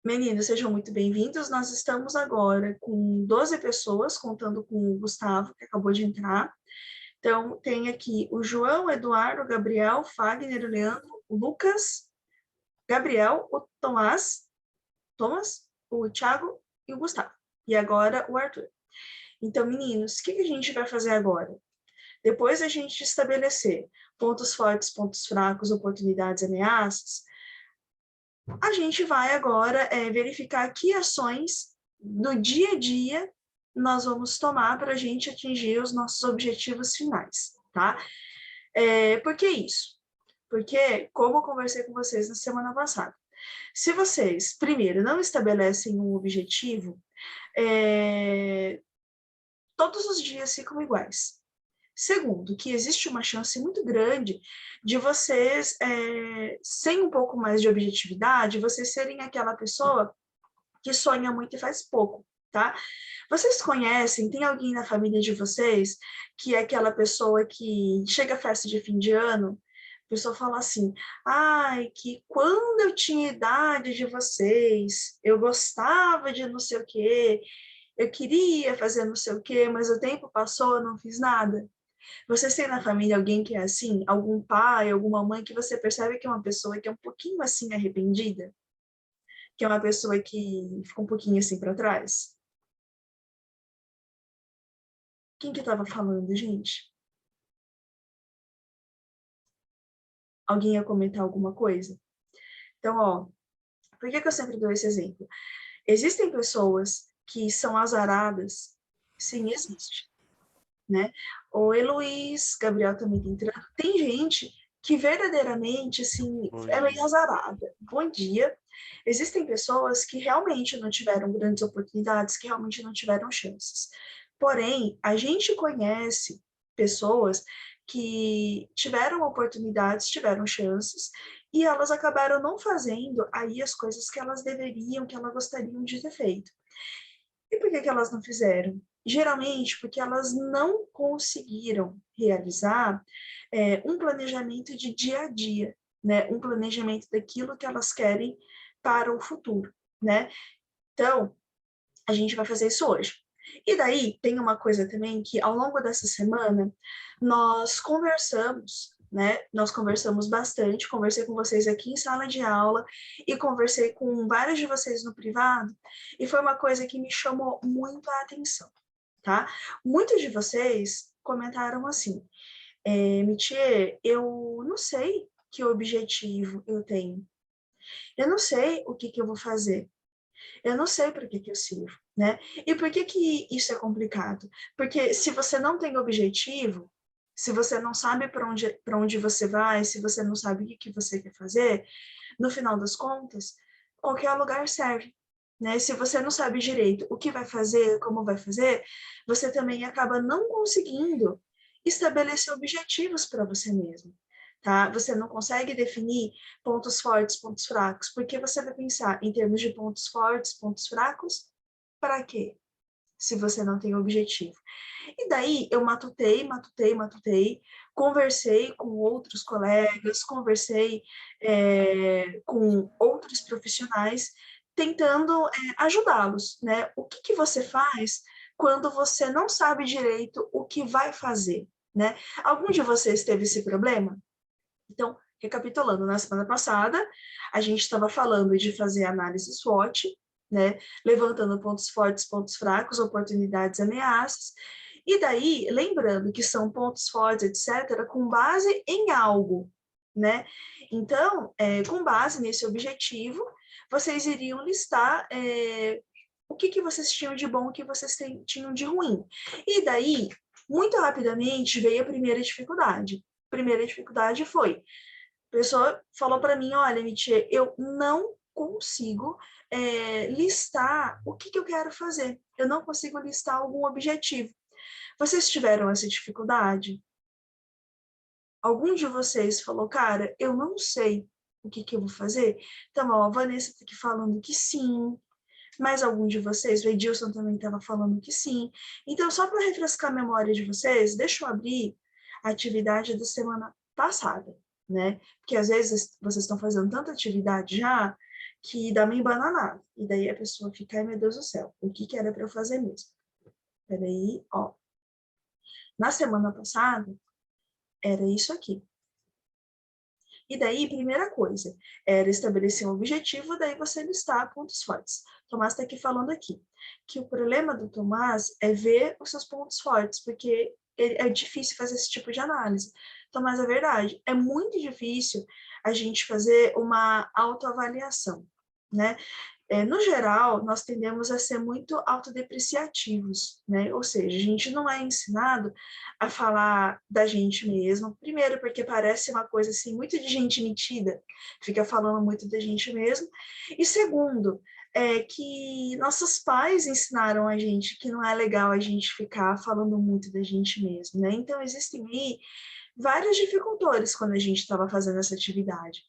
Meninos, sejam muito bem-vindos. Nós estamos agora com 12 pessoas, contando com o Gustavo, que acabou de entrar. Então, tem aqui o João, o Eduardo, o Gabriel, o Fagner, o Leandro, o Lucas, Gabriel, o Thomas, o Thiago e o Gustavo. E agora o Arthur. Então, meninos, o que a gente vai fazer agora? Depois a gente estabelecer pontos fortes, pontos fracos, oportunidades, ameaças, a gente vai agora verificar que ações no dia a dia nós vamos tomar para a gente atingir os nossos objetivos finais, tá? Por que isso? Porque, como eu conversei com vocês na semana passada, se vocês, primeiro, não estabelecem um objetivo, todos os dias ficam iguais. Segundo, que existe uma chance muito grande de vocês, sem um pouco mais de objetividade, vocês serem aquela pessoa que sonha muito e faz pouco, tá? Vocês conhecem, tem alguém na família de vocês que é aquela pessoa que chega à festa de fim de ano, a pessoa fala assim, ai, que quando eu tinha a idade de vocês, eu gostava de não sei o quê, eu queria fazer não sei o quê, mas o tempo passou, eu não fiz nada. Vocês têm na família alguém que é assim? Algum pai, alguma mãe que você percebe que é uma pessoa que é um pouquinho assim arrependida? Que é uma pessoa que fica um pouquinho assim para trás? Quem que estava falando, gente? Alguém ia comentar alguma coisa? Então, ó, por que eu sempre dou esse exemplo? Existem pessoas que são azaradas? Sim, existe, né? O Heloís, Gabriel também tem entrando. Tem gente que verdadeiramente, assim, Bom é meio dia. azarada. Bom dia. Existem pessoas que realmente não tiveram grandes oportunidades, que realmente não tiveram chances. Porém, a gente conhece pessoas que tiveram oportunidades, tiveram chances, e elas acabaram não fazendo aí as coisas que elas deveriam, que elas gostariam de ter feito. E por que elas não fizeram? Geralmente porque elas não conseguiram realizar um planejamento de dia a dia, né? Um planejamento daquilo que elas querem para o futuro, né? Então, a gente vai fazer isso hoje. E daí, tem uma coisa também que, ao longo dessa semana, nós conversamos, né? Nós conversamos bastante, conversei com vocês aqui em sala de aula e conversei com vários de vocês no privado, e foi uma coisa que me chamou muito a atenção, tá? Muitos de vocês comentaram assim, Mitier, eu não sei que objetivo eu tenho, eu não sei o que eu vou fazer, eu não sei para que eu sirvo, né? E por que isso é complicado? Porque se você não tem objetivo, se você não sabe para onde você vai, se você não sabe o que você quer fazer, no final das contas, qualquer lugar serve. Né? Se você não sabe direito o que vai fazer, como vai fazer, você também acaba não conseguindo estabelecer objetivos para você mesmo. Tá? Você não consegue definir pontos fortes, pontos fracos, porque você vai pensar em termos de pontos fortes, pontos fracos, para quê? Se você não tem objetivo. E daí eu matutei, conversei com outros colegas, conversei com outros profissionais, tentando ajudá-los, né? O que você faz quando você não sabe direito o que vai fazer, né? Algum de vocês teve esse problema? Então, recapitulando, na semana passada, a gente estava falando de fazer análise SWOT, né? Levantando pontos fortes, pontos fracos, oportunidades, ameaças. E daí, lembrando que são pontos fortes, etc., com base em algo, né? Então, com base nesse objetivo, vocês iriam listar o que vocês tinham de bom, o que vocês tinham de ruim. E daí, muito rapidamente, veio a primeira dificuldade. A primeira dificuldade foi, a pessoa falou para mim, olha, Mitie, eu não consigo listar o que eu quero fazer. Eu não consigo listar algum objetivo. Vocês tiveram essa dificuldade? Algum de vocês falou, cara, eu não sei o que eu vou fazer? Então, ó, a Vanessa está aqui falando que sim, mas algum de vocês, o Edilson também estava falando que sim. Então, só para refrescar a memória de vocês, deixa eu abrir a atividade da semana passada, né? Porque às vezes vocês estão fazendo tanta atividade já que dá uma embananada. E daí a pessoa fica, ai meu Deus do céu, o que era para eu fazer mesmo? Peraí, ó. Na semana passada, era isso aqui. E daí, primeira coisa, era estabelecer um objetivo, daí você listar pontos fortes. Tomás está aqui falando aqui, que o problema do Tomás é ver os seus pontos fortes, porque é difícil fazer esse tipo de análise. Tomás, é verdade, é muito difícil a gente fazer uma autoavaliação, né? No geral, nós tendemos a ser muito autodepreciativos, né? Ou seja, a gente não é ensinado a falar da gente mesmo. Primeiro, porque parece uma coisa assim, muito de gente metida, fica falando muito da gente mesmo. E segundo, que nossos pais ensinaram a gente que não é legal a gente ficar falando muito da gente mesmo, né? Então, existem aí vários dificultores quando a gente estava fazendo essa atividade.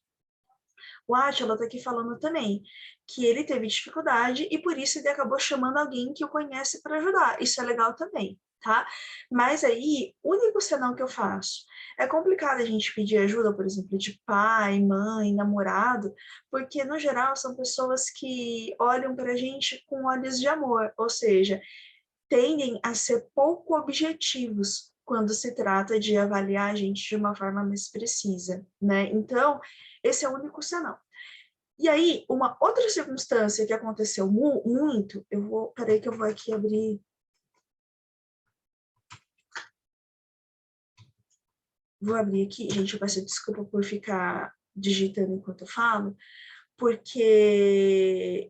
O Átila está aqui falando também que ele teve dificuldade e por isso ele acabou chamando alguém que o conhece para ajudar. Isso é legal também, tá? Mas aí, o único senão que eu faço é complicado a gente pedir ajuda, por exemplo, de pai, mãe, namorado, porque no geral são pessoas que olham para a gente com olhos de amor, ou seja, tendem a ser pouco objetivos quando se trata de avaliar a gente de uma forma mais precisa, né? Então, esse é o único senão. E aí, uma outra circunstância que aconteceu muito, peraí que eu vou aqui abrir. Vou abrir aqui, gente, eu peço desculpa por ficar digitando enquanto eu falo, porque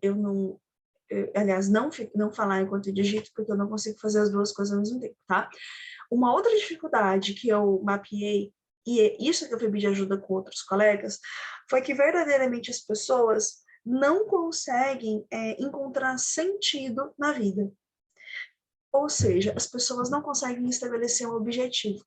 aliás, não falar enquanto eu digito, porque eu não consigo fazer as duas coisas ao mesmo tempo, tá? Uma outra dificuldade que eu mapeei, e é isso que eu pedi de ajuda com outros colegas, foi que verdadeiramente as pessoas não conseguem encontrar sentido na vida. Ou seja, as pessoas não conseguem estabelecer um objetivo.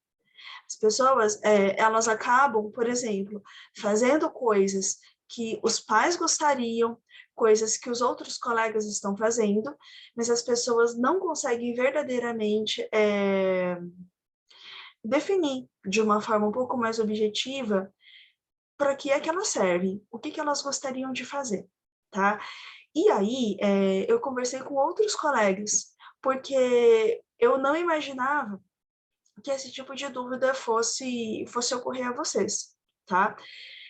As pessoas, elas acabam, por exemplo, fazendo coisas que os pais gostariam, coisas que os outros colegas estão fazendo, mas as pessoas não conseguem verdadeiramente definir de uma forma um pouco mais objetiva para que é que elas servem, o que elas gostariam de fazer, tá? E aí, eu conversei com outros colegas, porque eu não imaginava que esse tipo de dúvida fosse ocorrer a vocês, tá?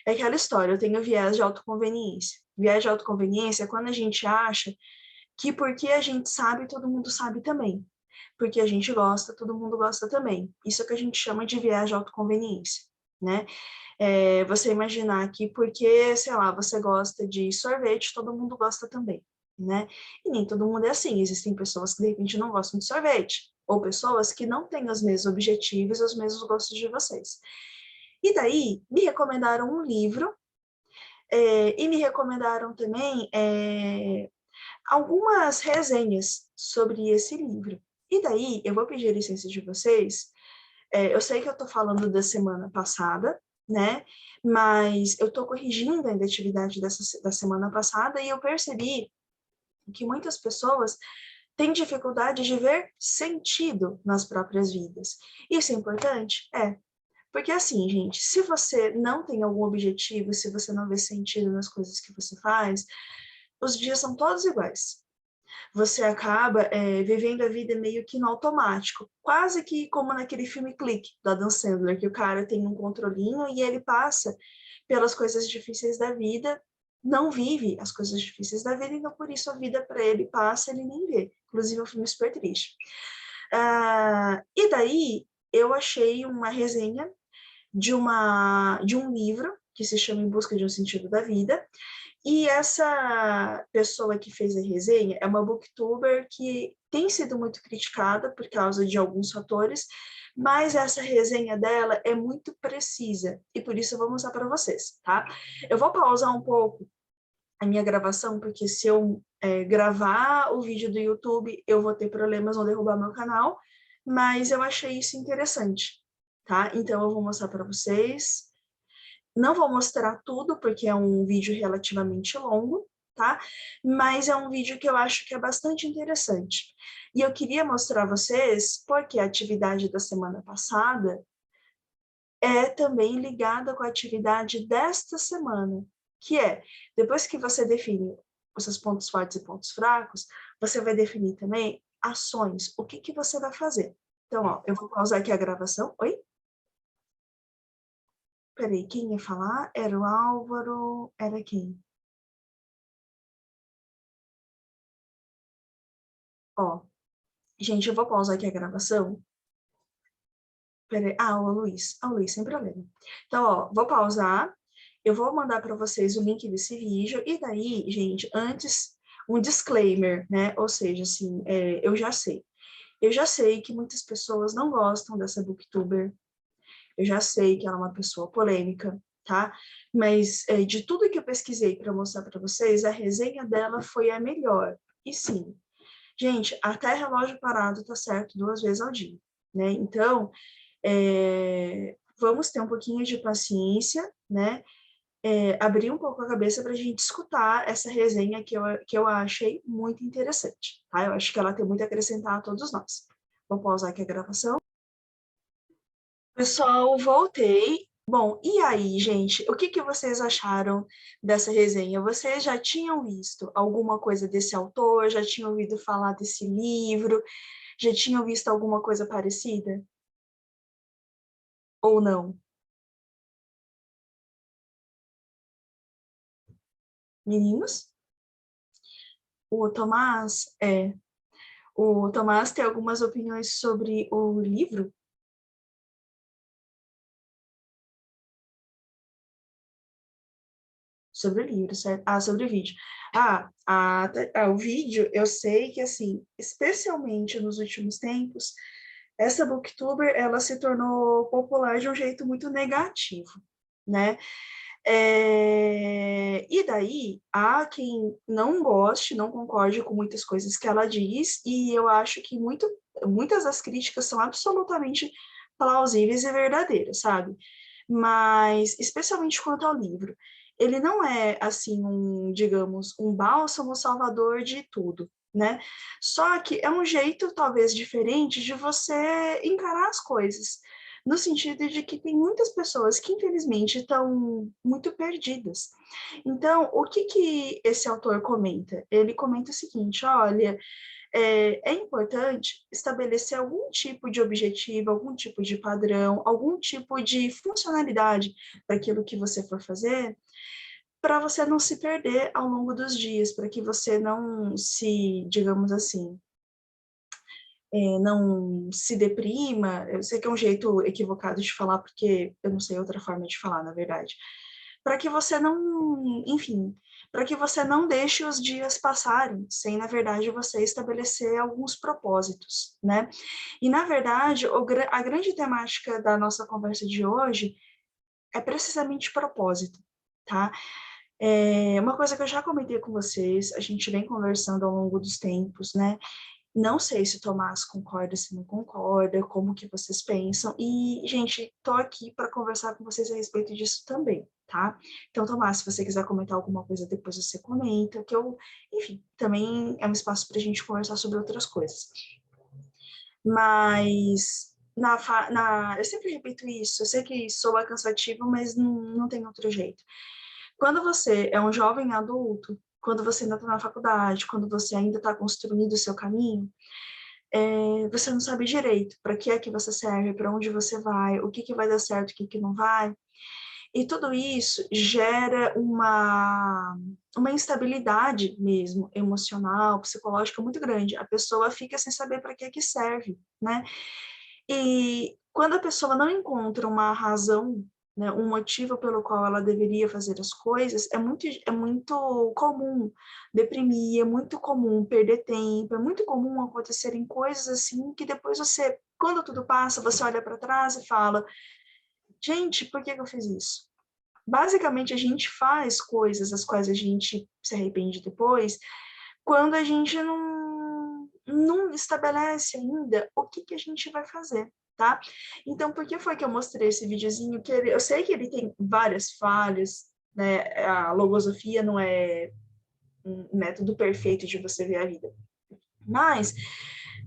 É aquela história, eu tenho viés de autoconveniência. Viés de autoconveniência é quando a gente acha que porque a gente sabe, todo mundo sabe também. Porque a gente gosta, todo mundo gosta também. Isso é o que a gente chama de viés de autoconveniência, né? Você imaginar que porque, sei lá, você gosta de sorvete, todo mundo gosta também, né? E nem todo mundo é assim. Existem pessoas que, de repente, não gostam de sorvete, ou pessoas que não têm os mesmos objetivos, os mesmos gostos de vocês. E daí, me recomendaram um livro, e me recomendaram também algumas resenhas sobre esse livro. E daí, eu vou pedir licença de vocês. Eu sei que eu estou falando da semana passada, né? Mas eu estou corrigindo ainda a atividade da semana passada e eu percebi que muitas pessoas têm dificuldade de ver sentido nas próprias vidas. Isso é importante? É. Porque assim, gente, se você não tem algum objetivo, se você não vê sentido nas coisas que você faz, os dias são todos iguais. Você acaba vivendo a vida meio que no automático, quase que como naquele filme Clique, do Adam Sandler, que o cara tem um controlinho e ele passa pelas coisas difíceis da vida, não vive as coisas difíceis da vida, então por isso a vida para ele passa, ele nem vê. Inclusive é um filme super triste. E daí eu achei uma resenha de um livro que se chama Em Busca de um Sentido da Vida, e essa pessoa que fez a resenha é uma booktuber que tem sido muito criticada por causa de alguns fatores, mas essa resenha dela é muito precisa, e por isso eu vou mostrar para vocês, tá? Eu vou pausar um pouco a minha gravação, porque se eu gravar o vídeo do YouTube, eu vou ter problemas, vão derrubar meu canal, mas eu achei isso interessante, tá? Então eu vou mostrar para vocês. Não vou mostrar tudo, porque é um vídeo relativamente longo, tá? Mas é um vídeo que eu acho que é bastante interessante. E eu queria mostrar a vocês porque a atividade da semana passada é também ligada com a atividade desta semana, que é, depois que você define os seus pontos fortes e pontos fracos, você vai definir também ações, o que você vai fazer. Então, ó, eu vou pausar aqui a gravação. Oi? Peraí, quem ia falar? Era o Álvaro, era quem? Ó, gente, eu vou pausar aqui a gravação. Peraí, o Luiz, sem problema. Então, ó, vou pausar, eu vou mandar para vocês o link desse vídeo, e daí, gente, antes, um disclaimer, né? Ou seja, assim, eu já sei que muitas pessoas não gostam dessa booktuber, eu já sei que ela é uma pessoa polêmica, tá? Mas de tudo que eu pesquisei para mostrar para vocês, a resenha dela foi a melhor. E sim, gente, até relógio parado tá certo 2 vezes ao dia, né? Então, vamos ter um pouquinho de paciência, né? Abrir um pouco a cabeça para a gente escutar essa resenha que eu achei muito interessante, tá? Eu acho que ela tem muito a acrescentar a todos nós. Vou pausar aqui a gravação. Pessoal, voltei. Bom, e aí, gente, o que vocês acharam dessa resenha? Vocês já tinham visto alguma coisa desse autor? Já tinham ouvido falar desse livro? Já tinham visto alguma coisa parecida? Ou não? Meninos? O Tomás, o Tomás tem algumas opiniões sobre o livro? Sobre o livro, certo? Ah, sobre o vídeo. O vídeo, eu sei que, assim, especialmente nos últimos tempos, essa booktuber, ela se tornou popular de um jeito muito negativo, né? E daí, há quem não goste, não concorde com muitas coisas que ela diz, e eu acho que muitas das críticas são absolutamente plausíveis e verdadeiras, sabe? Mas, especialmente quanto ao livro, ele não é, assim, digamos, um bálsamo salvador de tudo, né? Só que é um jeito, talvez, diferente de você encarar as coisas, no sentido de que tem muitas pessoas que, infelizmente, estão muito perdidas. Então, o que esse autor comenta? Ele comenta o seguinte, olha, é importante estabelecer algum tipo de objetivo, algum tipo de padrão, algum tipo de funcionalidade para aquilo que você for fazer, para você não se perder ao longo dos dias, para que você não se, digamos assim, não se deprima. Eu sei que é um jeito equivocado de falar, porque eu não sei outra forma de falar, na verdade. Para que você não, enfim, para que você não deixe os dias passarem sem, na verdade, você estabelecer alguns propósitos, né? E, na verdade, a grande temática da nossa conversa de hoje é precisamente propósito, tá? Uma coisa que eu já comentei com vocês, a gente vem conversando ao longo dos tempos, né? Não sei se o Tomás concorda, se não concorda, como que vocês pensam. E, gente, tô aqui para conversar com vocês a respeito disso também, tá? Então, Tomás, se você quiser comentar alguma coisa, depois você comenta, que eu, enfim, também é um espaço para a gente conversar sobre outras coisas. Mas, eu sempre repito isso, eu sei que soa cansativo, mas não tem outro jeito. Quando você é um jovem adulto, quando você ainda está na faculdade, quando você ainda está construindo o seu caminho, você não sabe direito para que é que você serve, para onde você vai, o que vai dar certo, o que não vai. E tudo isso gera uma instabilidade mesmo, emocional, psicológica muito grande. A pessoa fica sem saber para que é que serve, né? E quando a pessoa não encontra uma razão, né, um motivo pelo qual ela deveria fazer as coisas, é muito comum deprimir, é muito comum perder tempo, é muito comum acontecerem coisas assim que depois você, quando tudo passa, você olha para trás e fala, gente, por que eu fiz isso? Basicamente, a gente faz coisas as quais a gente se arrepende depois, quando a gente não estabelece ainda o que a gente vai fazer, tá? Então, por que foi que eu mostrei esse videozinho? Eu sei que ele tem várias falhas, né? A logosofia não é um método perfeito de você ver a vida. Mas,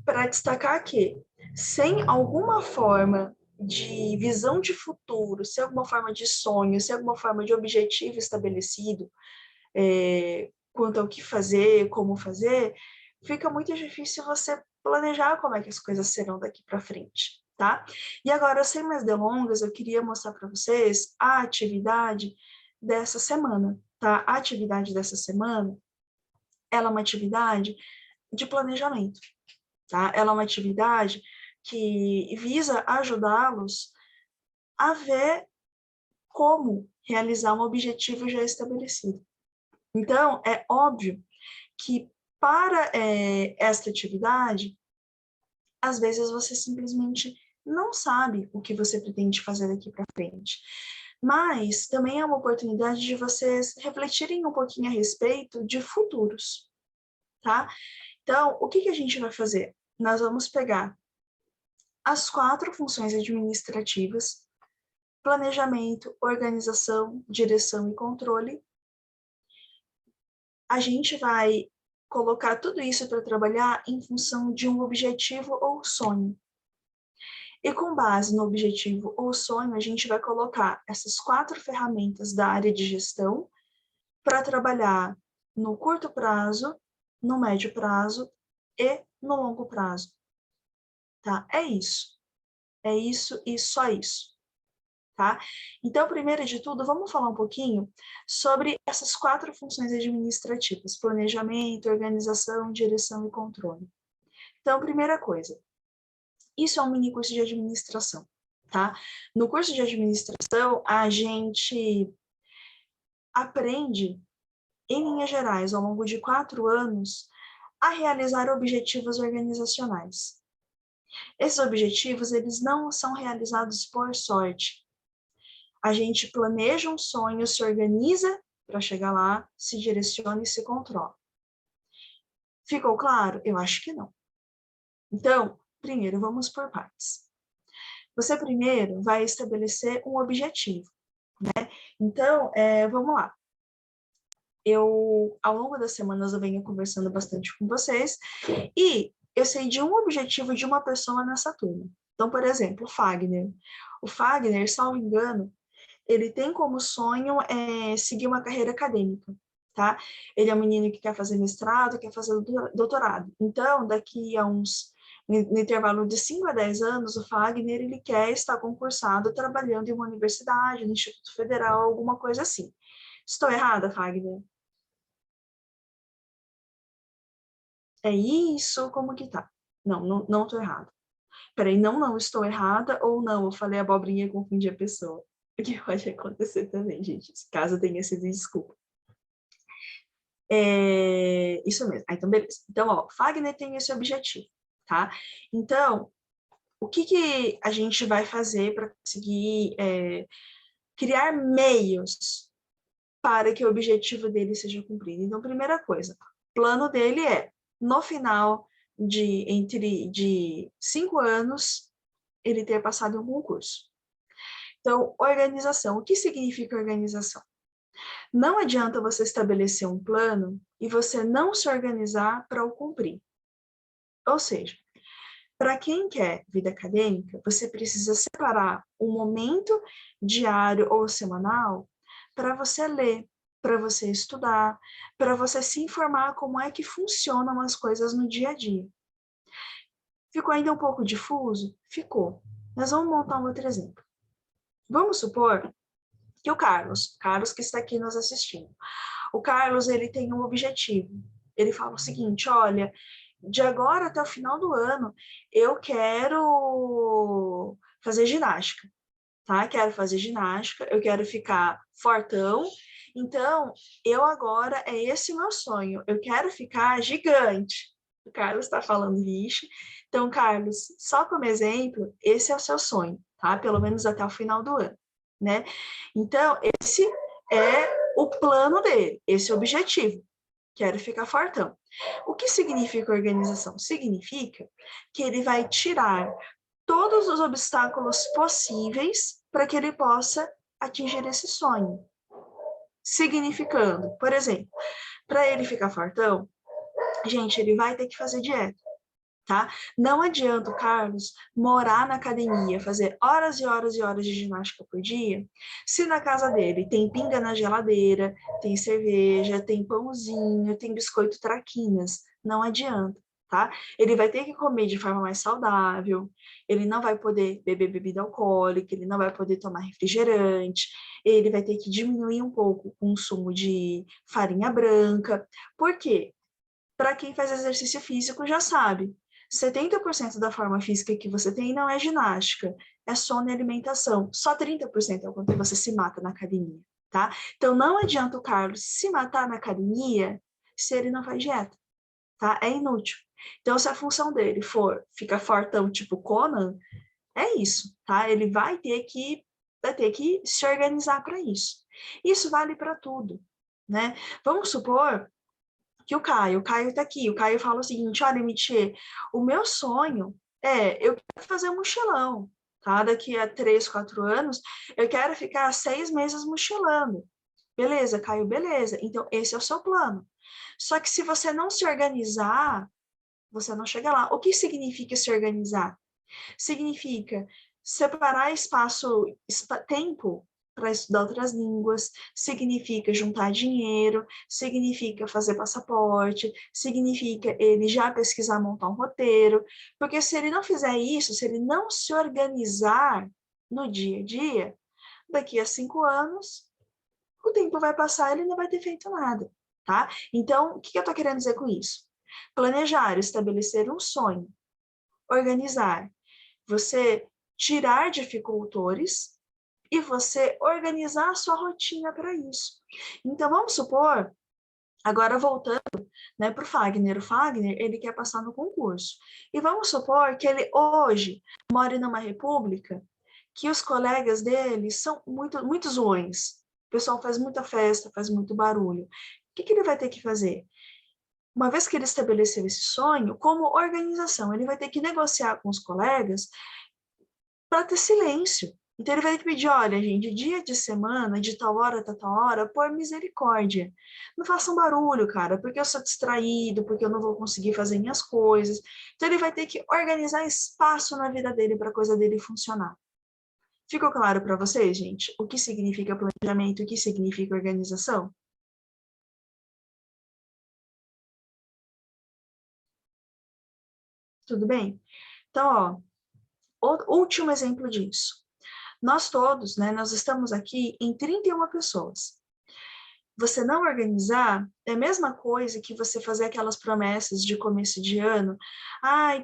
para destacar que, sem alguma forma de visão de futuro, sem alguma forma de sonho, sem alguma forma de objetivo estabelecido, quanto ao que fazer, como fazer, fica muito difícil você planejar como é que as coisas serão daqui para frente, tá? E agora, sem mais delongas, eu queria mostrar para vocês a atividade dessa semana, tá? A atividade dessa semana, ela é uma atividade de planejamento, tá? Ela é uma atividade que visa ajudá-los a ver como realizar um objetivo já estabelecido. Então, é óbvio que para esta atividade, às vezes você simplesmente não sabe o que você pretende fazer daqui para frente. Mas também é uma oportunidade de vocês refletirem um pouquinho a respeito de futuros, tá? Então, o que a gente vai fazer? Nós vamos pegar as 4 funções administrativas: planejamento, organização, direção e controle. A gente vai colocar tudo isso para trabalhar em função de um objetivo ou sonho. E com base no objetivo ou sonho, a gente vai colocar essas 4 ferramentas da área de gestão para trabalhar no curto prazo, no médio prazo e no longo prazo. Tá? É isso e só isso. Tá? Então, primeiro de tudo, vamos falar um pouquinho sobre essas 4 funções administrativas: planejamento, organização, direção e controle. Então, primeira coisa, isso é um mini curso de administração, tá? No curso de administração, a gente aprende, em linhas gerais, ao longo de 4 anos, a realizar objetivos organizacionais. Esses objetivos, eles não são realizados por sorte. A gente planeja um sonho, se organiza para chegar lá, se direciona e se controla. Ficou claro? Eu acho que não. Então, primeiro, vamos por partes. Você primeiro vai estabelecer um objetivo, né? Então, vamos lá. Ao longo das semanas, eu venho conversando bastante com vocês e eu sei de um objetivo de uma pessoa nessa turma. Então, por exemplo, o Fagner. O Fagner, salvo engano, ele tem como sonho seguir uma carreira acadêmica, tá? Ele é um menino que quer fazer mestrado, quer fazer doutorado. Então, daqui a no intervalo de 5 a 10 anos, o Fagner, ele quer estar concursado trabalhando em uma universidade, no Instituto Federal, alguma coisa assim. Estou errada, Fagner? É isso? Como que tá? Não estou errada. Peraí, não estou errada, ou não, eu falei abobrinha e confundi a pessoa. O que pode acontecer também, gente, caso tenha sido desculpa. Isso mesmo. Então, beleza. Então, ó, Fagner tem esse objetivo, tá? Então, o que a gente vai fazer para conseguir criar meios para que o objetivo dele seja cumprido? Então, primeira coisa, o plano dele é, no final de 5 anos, ele ter passado em um concurso. Então, organização. O que significa organização? Não adianta você estabelecer um plano e você não se organizar para o cumprir. Ou seja, para quem quer vida acadêmica, você precisa separar um momento diário ou semanal para você ler, para você estudar, para você se informar como é que funcionam as coisas no dia a dia. Ficou ainda um pouco difuso? Ficou. Mas vamos montar um outro exemplo. Vamos supor que o Carlos que está aqui nos assistindo, o Carlos, ele tem um objetivo. Ele fala o seguinte: olha, de agora até o final do ano, eu quero fazer ginástica, tá? Quero fazer ginástica, eu quero ficar fortão. Então, eu agora, é esse o meu sonho, eu quero ficar gigante. O Carlos está falando isso. Então, Carlos, só como exemplo, esse é o seu sonho, tá? Pelo menos até o final do ano, né? Então, esse é o plano dele, esse é o objetivo. Quero ficar fortão. O que significa organização? Significa que ele vai tirar todos os obstáculos possíveis para que ele possa atingir esse sonho. Significando, por exemplo, para ele ficar fortão, gente, ele vai ter que fazer dieta. tá? Não adianta o Carlos morar na academia, fazer horas e horas e horas de ginástica por dia, se na casa dele tem pinga na geladeira, tem cerveja, tem pãozinho, tem biscoito traquinas. Não adianta, tá? Ele vai ter que comer de forma mais saudável, ele não vai poder beber bebida alcoólica, ele não vai poder tomar refrigerante, ele vai ter que diminuir um pouco o consumo de farinha branca. Por quê? Para quem faz exercício físico já sabe, 70% da forma física que você tem não é ginástica, é sono e alimentação. Só 30% é o quanto você se mata na academia, tá? Então não adianta o Carlos se matar na academia se ele não faz dieta, tá? É inútil. Então se a função dele for ficar fortão tipo Conan, é isso, tá? Ele vai ter que se organizar para isso. Isso vale para tudo, né? Vamos supor que o Caio tá aqui, o Caio fala o seguinte, olha, Michê, o meu sonho eu quero fazer um mochilão, tá? Daqui a 3, 4 anos, eu quero ficar 6 meses mochilando. Beleza, Caio, beleza. Então, esse é o seu plano. Só que se você não se organizar, você não chega lá. O que significa se organizar? Significa separar tempo para estudar outras línguas, significa juntar dinheiro, significa fazer passaporte, significa ele já pesquisar, montar um roteiro, porque se ele não fizer isso, se ele não se organizar no dia a dia, daqui a 5 anos, o tempo vai passar e ele não vai ter feito nada, tá? Então, o que eu estou querendo dizer com isso? Planejar, estabelecer um sonho, organizar, você tirar dificultores e você organizar a sua rotina para isso. Então, vamos supor, agora voltando, né, para o Fagner, ele quer passar no concurso. E vamos supor que ele hoje mora numa república que os colegas dele são muito zoões. O pessoal faz muita festa, faz muito barulho. O que ele vai ter que fazer? Uma vez que ele estabeleceu esse sonho, como organização, ele vai ter que negociar com os colegas para ter silêncio. Então ele vai ter que pedir, olha, gente, dia de semana, de tal hora a tal hora, por misericórdia. Não façam barulho, cara, porque eu sou distraído, porque eu não vou conseguir fazer minhas coisas. Então ele vai ter que organizar espaço na vida dele para a coisa dele funcionar. Ficou claro para vocês, gente, o que significa planejamento, o que significa organização? Tudo bem? Então, ó, último exemplo disso. Nós todos, né, nós estamos aqui em 31 pessoas. Você não organizar é a mesma coisa que você fazer aquelas promessas de começo de ano,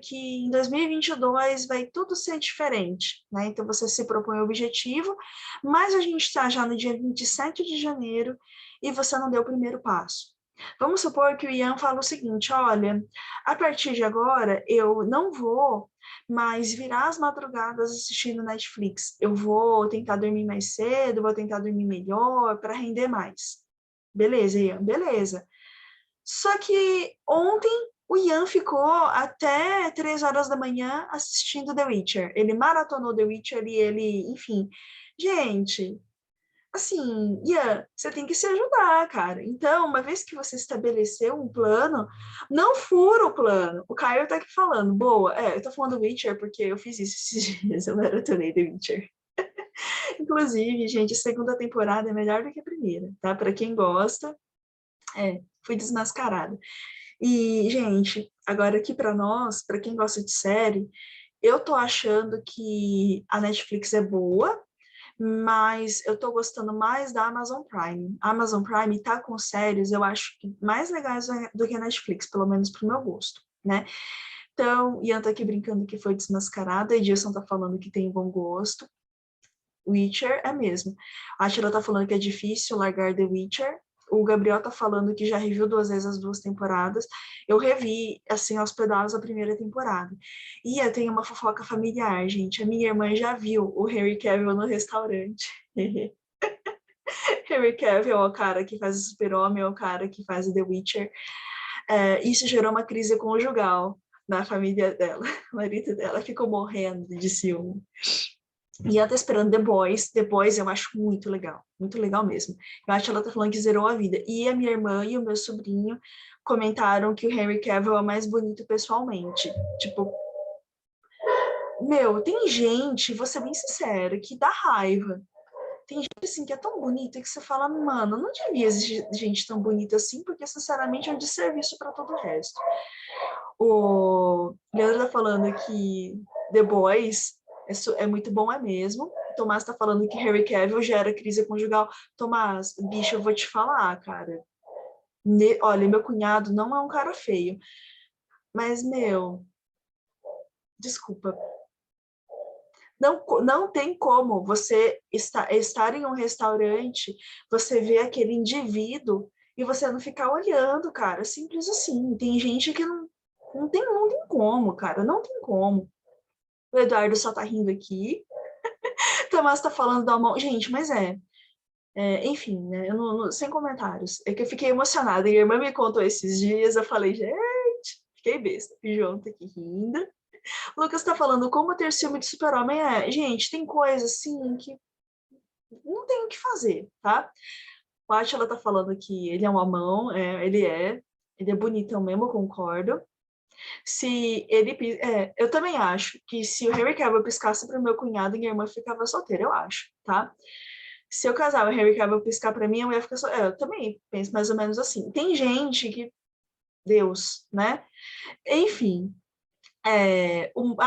que em 2022 vai tudo ser diferente, né? Então você se propõe o objetivo, mas a gente está já no dia 27 de janeiro e você não deu o primeiro passo. Vamos supor que o Ian fala o seguinte, olha, a partir de agora eu não vou mais virar as madrugadas assistindo Netflix. Eu vou tentar dormir mais cedo, vou tentar dormir melhor para render mais. Beleza, Ian, beleza. Só que ontem o Ian ficou até 3 horas da manhã assistindo The Witcher. Ele maratonou The Witcher e ele, enfim. Gente, assim, Ian, você tem que se ajudar, cara. Então, uma vez que você estabeleceu um plano, não fura o plano. O Caio tá aqui falando, boa, eu tô falando The Witcher porque eu fiz isso esses dias, eu maratonei The Witcher. Inclusive, gente, a segunda temporada é melhor do que a primeira, tá? Para quem gosta, fui desmascarada. E, gente, agora aqui para nós, para quem gosta de série, eu tô achando que a Netflix é boa, mas eu tô gostando mais da Amazon Prime. A Amazon Prime tá com séries, eu acho que mais legais do que a Netflix, pelo menos pro meu gosto, né? Então, Ian tá aqui brincando que foi desmascarada, Edilson tá falando que tem bom gosto. Witcher é mesmo. A Sheila tá falando que é difícil largar The Witcher. O Gabriel tá falando que já reviu 2 vezes as 2 temporadas. Eu revi, assim, aos pedaços a primeira temporada. E eu tenho uma fofoca familiar, gente. A minha irmã já viu o Henry Cavill no restaurante. Henry Cavill é o cara que faz o Super-Homem, é o cara que faz o The Witcher. Isso gerou uma crise conjugal na família dela. O marido dela ficou morrendo de ciúme. E ela tá esperando The Boys. The Boys eu acho muito legal mesmo. Eu acho que ela tá falando que zerou a vida. E a minha irmã e o meu sobrinho comentaram que o Henry Cavill é o mais bonito pessoalmente. Tipo, meu, tem gente, vou ser bem sincera, que dá raiva. Tem gente assim que é tão bonita que você fala, mano, não devia existir gente tão bonita assim, porque sinceramente é um desserviço para todo o resto. O Leandro tá falando que The Boys é muito bom, é mesmo. O Tomás tá falando que Harry Cavill gera crise conjugal. Tomás, bicho, eu vou te falar, cara. Olha, meu cunhado não é um cara feio, mas, meu, desculpa. Não tem como você estar em um restaurante, você ver aquele indivíduo e você não ficar olhando, cara. Simples assim. Tem gente que não tem como, cara. Não tem como. O Eduardo só tá rindo aqui. O Tomás tá falando da mão. Gente, mas enfim, né? Eu sem comentários. É que eu fiquei emocionada. E a irmã me contou esses dias. Eu falei, gente, fiquei besta. O João tá aqui rindo. O Lucas tá falando como ter ciúme de super-homem é. Gente, tem coisa assim que não tem o que fazer, tá? O Átila tá falando que ele é um amão, ele é bonitão mesmo, eu concordo. Se ele, eu também acho que se o Harry Cavill piscasse pro meu cunhado, minha irmã ficava solteira, eu acho, tá? Se eu casar e o Harry Cavill piscar pra mim, a mulher fica solteira. Eu também penso mais ou menos assim. Tem gente que, Deus, né? Enfim,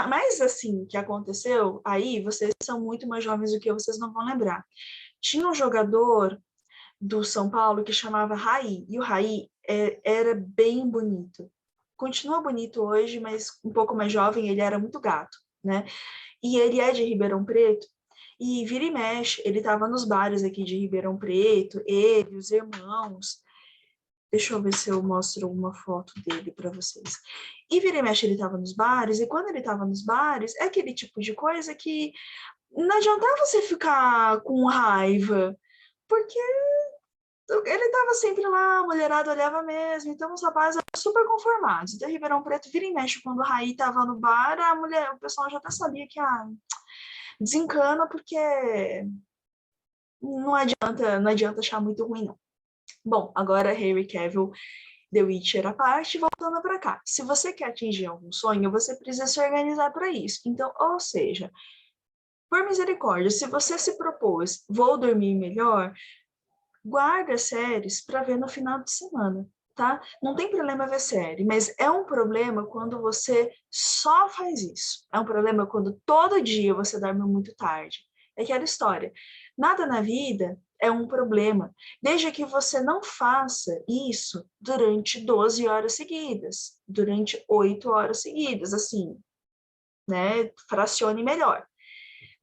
mas assim, que aconteceu, aí vocês são muito mais jovens do que eu, vocês não vão lembrar. Tinha um jogador do São Paulo que chamava Raí, e o Raí era bem bonito. Continua bonito hoje, mas um pouco mais jovem, ele era muito gato, né? E ele é de Ribeirão Preto, e vira e mexe, ele estava nos bares aqui de Ribeirão Preto, ele, os irmãos. Deixa eu ver se eu mostro uma foto dele para vocês. E vira e mexe, ele estava nos bares, e quando ele estava nos bares, é aquele tipo de coisa que não adiantava você ficar com raiva, porque ele estava sempre lá, a mulherada olhava mesmo, então os rapazes eram super conformados. Então, Ribeirão Preto vira e mexe, quando o Raí estava no bar, o pessoal já até sabia que desencana, porque não adianta achar muito ruim, não. Bom, agora Henry Cavill, The Witcher à parte, voltando para cá. Se você quer atingir algum sonho, você precisa se organizar para isso. Então, ou seja, por misericórdia, se você se propôs, vou dormir melhor, guarda séries para ver no final de semana, tá? Não tem problema ver série, mas é um problema quando você só faz isso. É um problema quando todo dia você dorme muito tarde. É aquela história. Nada na vida é um problema, desde que você não faça isso durante 12 horas seguidas, durante 8 horas seguidas, assim, né? Fracione melhor.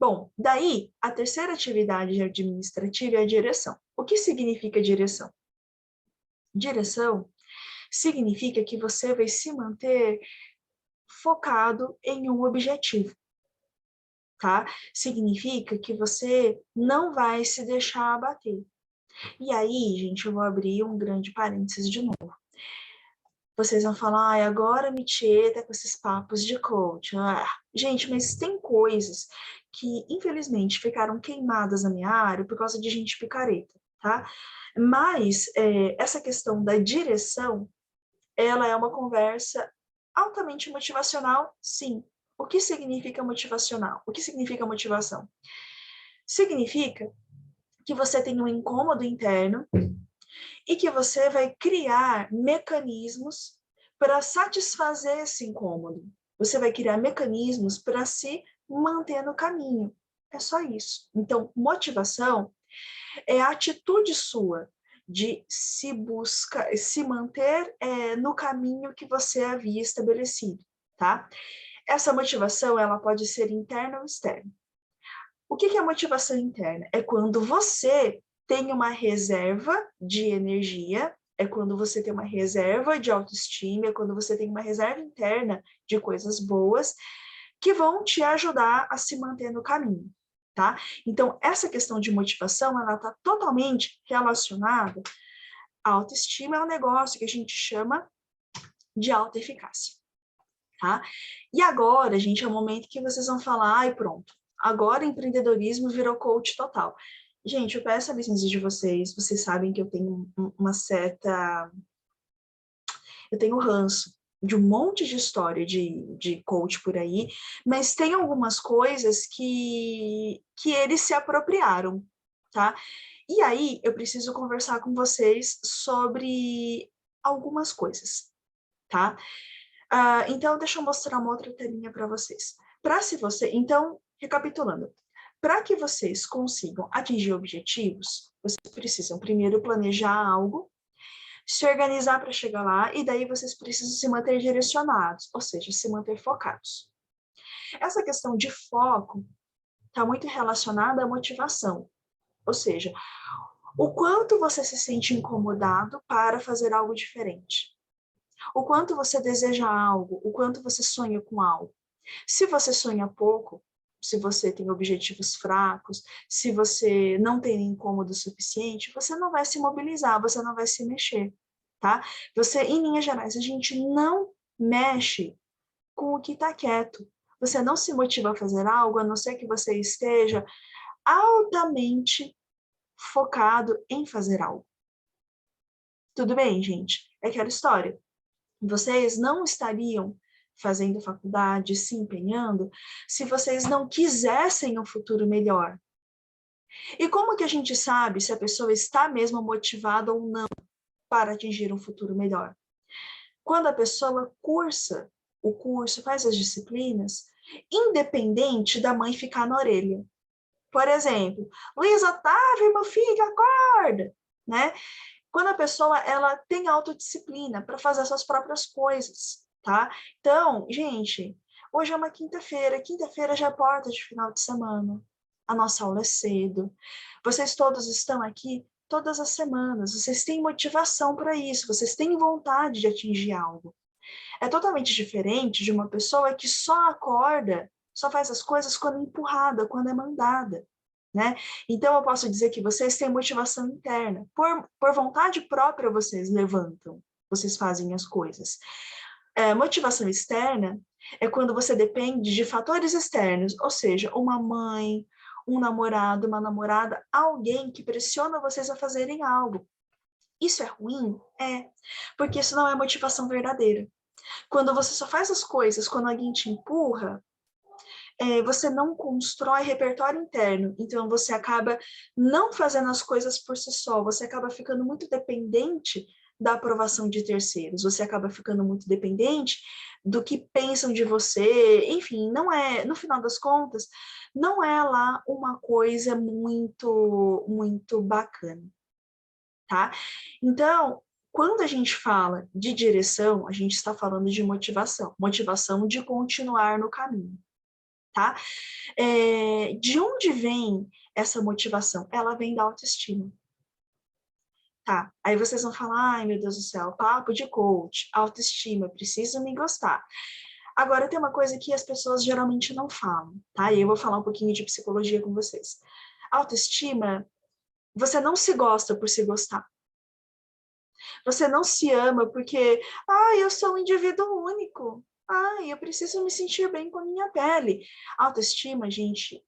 Bom, daí, a terceira atividade administrativa é a direção. O que significa direção? Direção significa que você vai se manter focado em um objetivo, tá? Significa que você não vai se deixar abater. E aí, gente, eu vou abrir um grande parênteses de novo. Vocês vão falar, agora me tá com esses papos de coach. Gente, mas tem coisas que, infelizmente, ficaram queimadas na minha área por causa de gente picareta, tá? Mas essa questão da direção, ela é uma conversa altamente motivacional, sim. O que significa motivacional? O que significa motivação? Significa que você tem um incômodo interno e que você vai criar mecanismos para satisfazer esse incômodo. Você vai criar mecanismos para se manter no caminho. É só isso. Então, motivação é a atitude sua de se manter no caminho que você havia estabelecido, tá? Essa motivação, ela pode ser interna ou externa. O que é motivação interna? É quando você tem uma reserva de energia, é quando você tem uma reserva de autoestima, é quando você tem uma reserva interna de coisas boas que vão te ajudar a se manter no caminho, tá? Então, essa questão de motivação, ela está totalmente relacionada à autoestima, é um negócio que a gente chama de autoeficácia, tá? E agora, gente, é o momento que vocês vão falar, ai, pronto, Agora, empreendedorismo virou coach total. Gente, eu peço a licença de vocês. Vocês sabem que eu tenho uma certa... Eu tenho ranço de um monte de história de coach por aí, mas tem algumas coisas que eles se apropriaram, tá? E aí, eu preciso conversar com vocês sobre algumas coisas, tá? Então, deixa eu mostrar uma outra telinha para vocês. Então, recapitulando, para que vocês consigam atingir objetivos, vocês precisam primeiro planejar algo, se organizar para chegar lá, e daí vocês precisam se manter direcionados, ou seja, se manter focados. Essa questão de foco está muito relacionada à motivação, ou seja, o quanto você se sente incomodado para fazer algo diferente. O quanto você deseja algo, o quanto você sonha com algo. Se você sonha pouco, se você tem objetivos fracos, se você não tem incômodo suficiente, você não vai se mobilizar, você não vai se mexer, tá? Você, em linhas gerais, a gente não mexe com o que está quieto. Você não se motiva a fazer algo, a não ser que você esteja altamente focado em fazer algo. Tudo bem, gente? É aquela história. Vocês não estariam fazendo faculdade, se empenhando, se vocês não quisessem um futuro melhor. E como que a gente sabe se a pessoa está mesmo motivada ou não para atingir um futuro melhor? Quando a pessoa cursa o curso, faz as disciplinas, independente da mãe ficar na orelha. Por exemplo, Luiz Otávio, meu filho, acorda, né? Quando a pessoa ela tem autodisciplina para fazer suas próprias coisas, tá? Então, gente, hoje é uma quinta-feira já é porta de final de semana. A nossa aula é cedo. Vocês todos estão aqui todas as semanas, vocês têm motivação para isso, vocês têm vontade de atingir algo. É totalmente diferente de uma pessoa que só acorda, só faz as coisas quando é empurrada, quando é mandada. Né? Então, eu posso dizer que vocês têm motivação interna. Por vontade própria, vocês levantam, vocês fazem as coisas. Motivação externa é quando você depende de fatores externos, ou seja, uma mãe, um namorado, uma namorada, alguém que pressiona vocês a fazerem algo. Isso é ruim? É, porque isso não é motivação verdadeira. Quando você só faz as coisas quando alguém te empurra, você não constrói repertório interno, então você acaba não fazendo as coisas por si só, você acaba ficando muito dependente da aprovação de terceiros, você acaba ficando muito dependente do que pensam de você, enfim, não é, no final das contas, não é lá uma coisa muito bacana, tá? Então, quando a gente fala de direção, a gente está falando de motivação de continuar no caminho. Tá? De onde vem essa motivação? Ela vem da autoestima. Tá? Aí vocês vão falar, ai meu Deus do céu, papo de coach, autoestima, preciso me gostar. Agora tem uma coisa que as pessoas geralmente não falam, tá? E eu vou falar um pouquinho de psicologia com vocês. Autoestima, você não se gosta por se gostar. Você não se ama porque, eu sou um indivíduo único. Eu preciso me sentir bem com a minha pele. Autoestima, gente,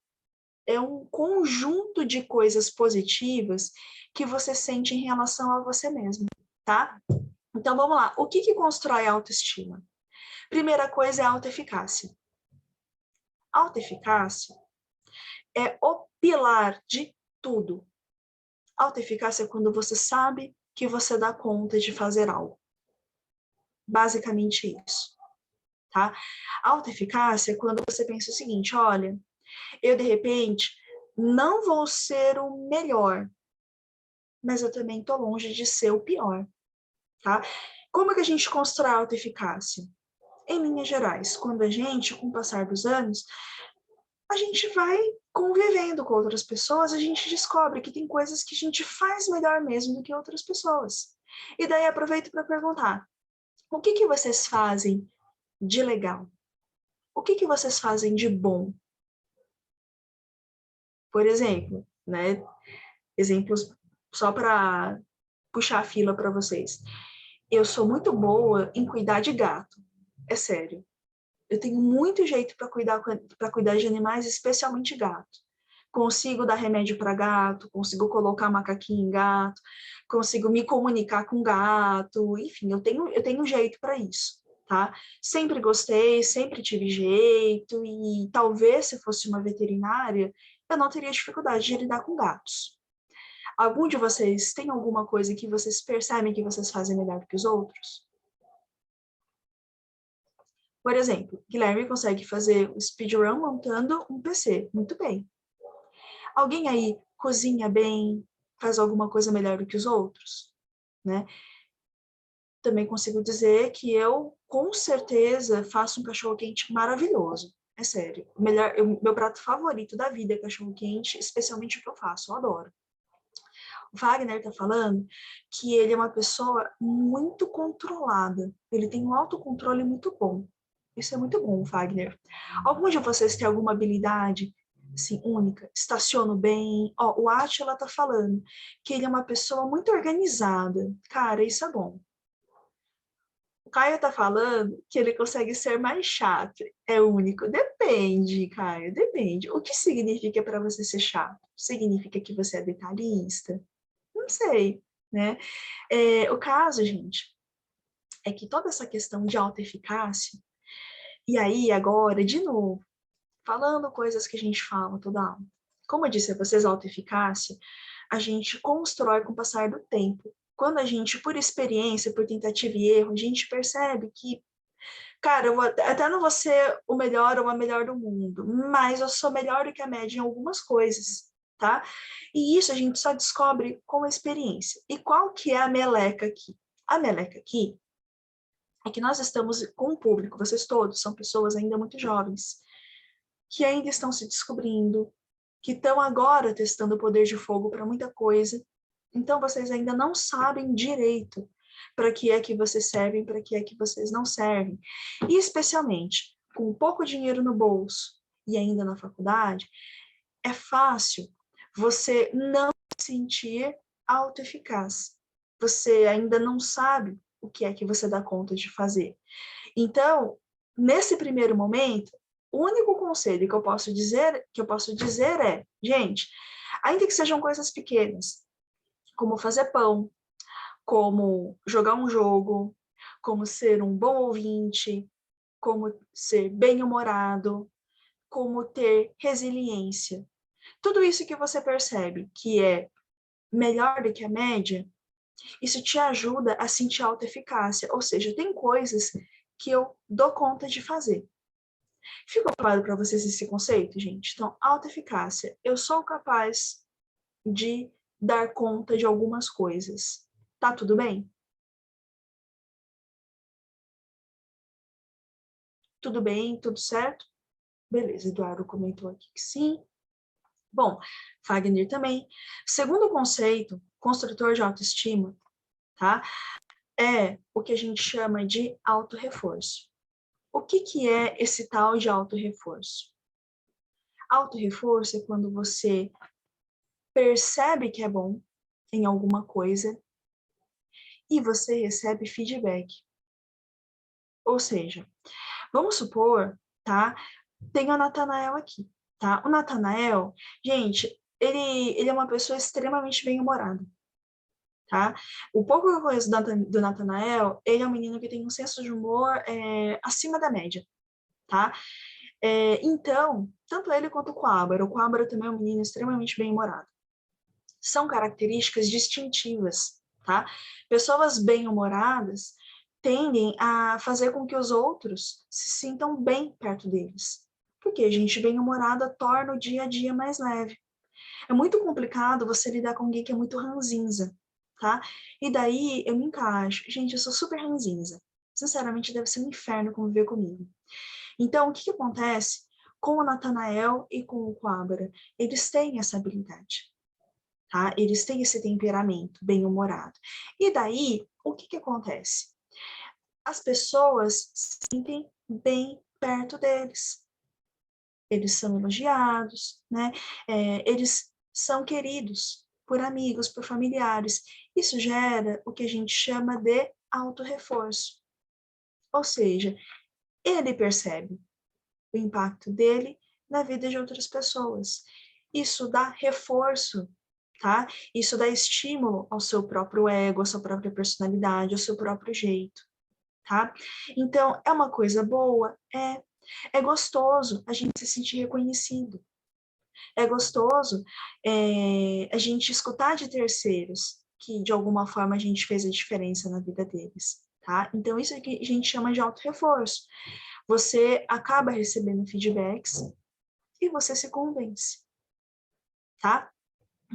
é um conjunto de coisas positivas que você sente em relação a você mesmo, tá? Então, vamos lá. O que constrói a autoestima? Primeira coisa é a autoeficácia. Autoeficácia é o pilar de tudo. Autoeficácia é quando você sabe que você dá conta de fazer algo. Basicamente isso, tá? Autoeficácia é quando você pensa o seguinte, olha, eu de repente não vou ser o melhor, mas eu também estou longe de ser o pior, tá? Como que a gente constrói a autoeficácia? Em linhas gerais, quando a gente, com o passar dos anos, a gente vai convivendo com outras pessoas, a gente descobre que tem coisas que a gente faz melhor mesmo do que outras pessoas. E daí aproveito para perguntar, o que vocês fazem de legal? O que vocês fazem de bom? Por exemplo, né? Exemplos só para puxar a fila para vocês. Eu sou muito boa em cuidar de gato. É sério. Eu tenho muito jeito para cuidar de animais, especialmente gato. Consigo dar remédio para gato, consigo colocar macaquinho em gato, consigo me comunicar com gato, enfim, eu tenho jeito para isso, tá? Sempre gostei, sempre tive jeito, e talvez se fosse uma veterinária, eu não teria dificuldade de lidar com gatos. Algum de vocês tem alguma coisa que vocês percebem que vocês fazem melhor do que os outros? Por exemplo, Guilherme consegue fazer o speedrun montando um PC, muito bem. Alguém aí cozinha bem, faz alguma coisa melhor do que os outros, né? Também consigo dizer que eu, com certeza, faço um cachorro-quente maravilhoso. É sério. Meu prato favorito da vida é cachorro-quente, especialmente o que eu faço, eu adoro. O Wagner está falando que ele é uma pessoa muito controlada. Ele tem um autocontrole muito bom. Isso é muito bom, Wagner. Algum de vocês tem alguma habilidade assim, única? Estaciono bem? Ó, o Átila está falando que ele é uma pessoa muito organizada. Cara, isso é bom. O Caio está falando que ele consegue ser mais chato. É único. Depende, Caio, depende. O que significa para você ser chato? Significa que você é detalhista? Não sei, né? O caso, gente, é que toda essa questão de autoeficácia, e aí agora, de novo, falando coisas que a gente fala toda aula. Como eu disse a vocês, a autoeficácia, a gente constrói com o passar do tempo. Quando a gente, por experiência, por tentativa e erro, a gente percebe que, cara, eu até não vou ser o melhor ou a melhor do mundo, mas eu sou melhor do que a média em algumas coisas, tá? E isso a gente só descobre com a experiência. E qual que é a meleca aqui? A meleca aqui é que nós estamos com o público, vocês todos são pessoas ainda muito jovens, que ainda estão se descobrindo, que estão agora testando o poder de fogo para muita coisa. Então, vocês ainda não sabem direito para que é que vocês servem, para que é que vocês não servem. E, especialmente, com pouco dinheiro no bolso e ainda na faculdade, é fácil você não se sentir autoeficaz. Você ainda não sabe o que é que você dá conta de fazer. Então, nesse primeiro momento, o único conselho que eu posso dizer é, gente, ainda que sejam coisas pequenas, como fazer pão, como jogar um jogo, como ser um bom ouvinte, como ser bem-humorado, como ter resiliência. Tudo isso que você percebe que é melhor do que a média, isso te ajuda a sentir autoeficácia. Ou seja, tem coisas que eu dou conta de fazer. Ficou claro para vocês esse conceito, gente? Então, autoeficácia. Eu sou capaz de dar conta de algumas coisas. Tá tudo bem? Tudo bem? Tudo certo? Beleza, Eduardo comentou aqui que sim. Bom, Fagner também. Segundo conceito, construtor de autoestima, tá? É o que a gente chama de autorreforço. O que é esse tal de autorreforço? Autorreforço é quando você percebe que é bom em alguma coisa e você recebe feedback. Ou seja, vamos supor, tá? Tem o Natanael aqui, tá? O Natanael, gente, ele é uma pessoa extremamente bem-humorada, tá? O pouco que eu conheço do Natanael, ele é um menino que tem um senso de humor acima da média, tá? Então, tanto ele quanto o Coabra também é um menino extremamente bem-humorado. São características distintivas, tá? Pessoas bem-humoradas tendem a fazer com que os outros se sintam bem perto deles. Porque gente bem-humorada torna o dia a dia mais leve. É muito complicado você lidar com alguém que é muito ranzinza, tá? E daí eu me encaixo. Gente, eu sou super ranzinza. Sinceramente, deve ser um inferno conviver comigo. Então, o que acontece com o Natanael e com o Coabra? Eles têm essa habilidade. Tá? Eles têm esse temperamento bem-humorado. E daí, o que acontece? As pessoas se sentem bem perto deles. Eles são elogiados, né? Eles são queridos por amigos, por familiares. Isso gera o que a gente chama de autorreforço. Ou seja, ele percebe o impacto dele na vida de outras pessoas. Isso dá reforço, tá? Isso dá estímulo ao seu próprio ego, à sua própria personalidade, ao seu próprio jeito, tá? Então, é uma coisa boa? É gostoso a gente se sentir reconhecido. É gostoso a gente escutar de terceiros que, de alguma forma, a gente fez a diferença na vida deles, tá? Então, isso é que a gente chama de auto-reforço. Você acaba recebendo feedbacks e você se convence, tá?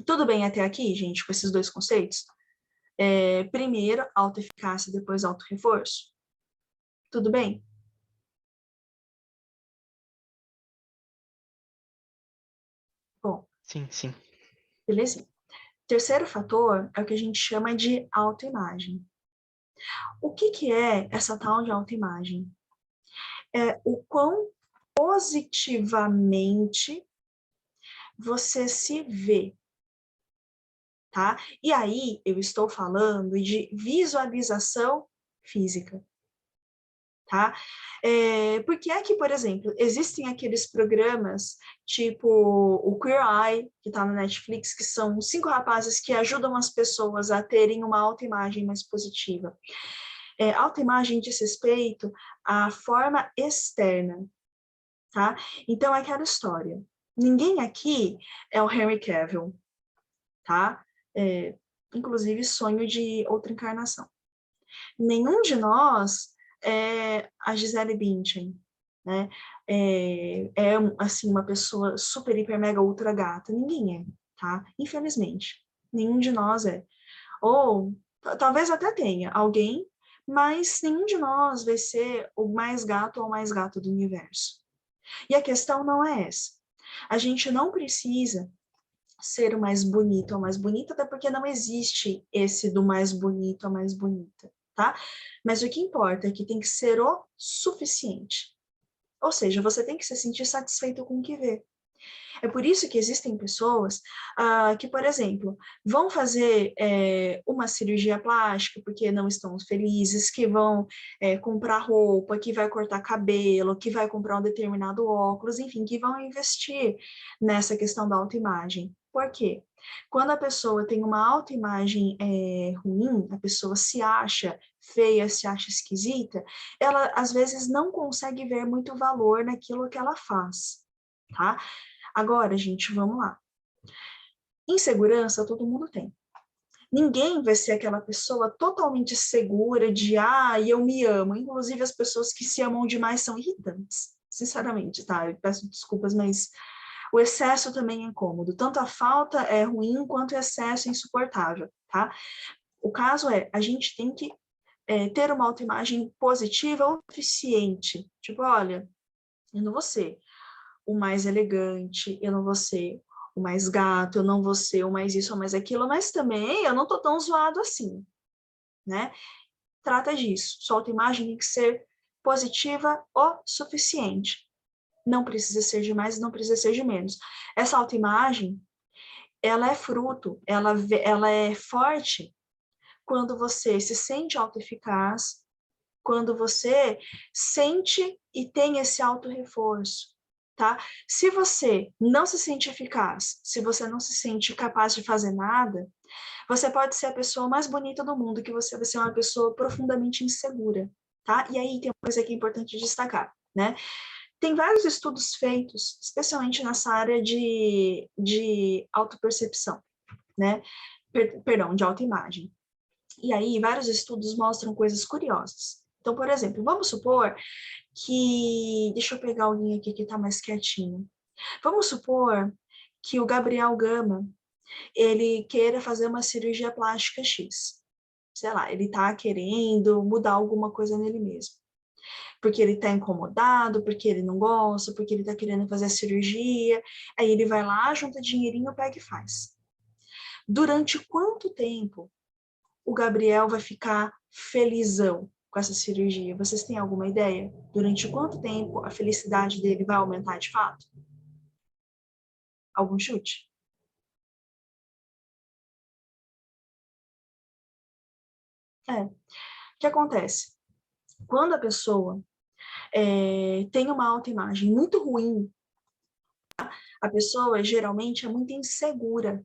Tudo bem até aqui, gente, com esses dois conceitos? Primeiro, autoeficácia, depois auto-reforço. Tudo bem? Bom, Sim, sim. beleza? Terceiro fator é o que a gente chama de autoimagem. O que é essa tal de autoimagem? É o quão positivamente você se vê, tá? E aí eu estou falando de visualização física, tá? Por que é que, por exemplo, existem aqueles programas tipo o Queer Eye, que está no Netflix, que são 5 rapazes que ajudam as pessoas a terem uma autoimagem mais positiva. Autoimagem diz respeito à forma externa, tá? Então, é aquela história. Ninguém aqui é o Henry Cavill, tá? Inclusive, sonho de outra encarnação. Nenhum de nós é a Gisele Bündchen, né? Assim, uma pessoa super, hiper, mega, ultra gata. Ninguém é, tá? Infelizmente. Nenhum de nós é. Ou, talvez até tenha alguém, mas nenhum de nós vai ser o mais gato ou o mais gato do universo. E a questão não é essa. A gente não precisa ser o mais bonito ou mais bonita, até porque não existe esse do mais bonito ou mais bonita, tá? Mas o que importa é que tem que ser o suficiente. Ou seja, você tem que se sentir satisfeito com o que vê. É por isso que existem pessoas que, por exemplo, vão fazer uma cirurgia plástica porque não estão felizes, que vão comprar roupa, que vai cortar cabelo, que vai comprar um determinado óculos, enfim, que vão investir nessa questão da autoimagem. Por quê? Quando a pessoa tem uma autoimagem ruim, a pessoa se acha feia, se acha esquisita, ela às vezes não consegue ver muito valor naquilo que ela faz, tá? Agora, gente, vamos lá. Insegurança todo mundo tem. Ninguém vai ser aquela pessoa totalmente segura de, eu me amo. Inclusive, as pessoas que se amam demais são irritantes. Sinceramente, tá? Eu peço desculpas, mas o excesso também é incômodo. Tanto a falta é ruim, quanto o excesso é insuportável, tá? O caso é, a gente tem que ter uma autoimagem positiva o suficiente. Tipo, olha, eu não vou ser o mais elegante, eu não vou ser o mais gato, eu não vou ser o mais isso ou mais aquilo, mas também eu não tô tão zoado assim, né? Trata disso. Sua autoimagem tem que ser positiva o suficiente. Não precisa ser de mais, não precisa ser de menos. Essa autoimagem, ela é fruto, ela é forte quando você se sente autoeficaz, quando você sente e tem esse auto-reforço, tá? Se você não se sente eficaz, se você não se sente capaz de fazer nada, você pode ser a pessoa mais bonita do mundo, que você vai ser uma pessoa profundamente insegura, tá? E aí tem uma coisa que é importante destacar, né? Tem vários estudos feitos, especialmente nessa área de autopercepção, né? Perdão, de autoimagem. E aí, vários estudos mostram coisas curiosas. Então, por exemplo, vamos supor que. Deixa eu pegar alguém aqui que está mais quietinho. Vamos supor que o Gabriel Gama ele queira fazer uma cirurgia plástica X. Sei lá, ele está querendo mudar alguma coisa nele mesmo. Porque ele está incomodado, porque ele não gosta, porque ele está querendo fazer a cirurgia. Aí ele vai lá, junta dinheirinho, pega e faz. Durante quanto tempo o Gabriel vai ficar felizão com essa cirurgia? Vocês têm alguma ideia? Durante quanto tempo a felicidade dele vai aumentar de fato? Algum chute? O que acontece? Quando a pessoa tem uma autoimagem muito ruim, a pessoa geralmente é muito insegura,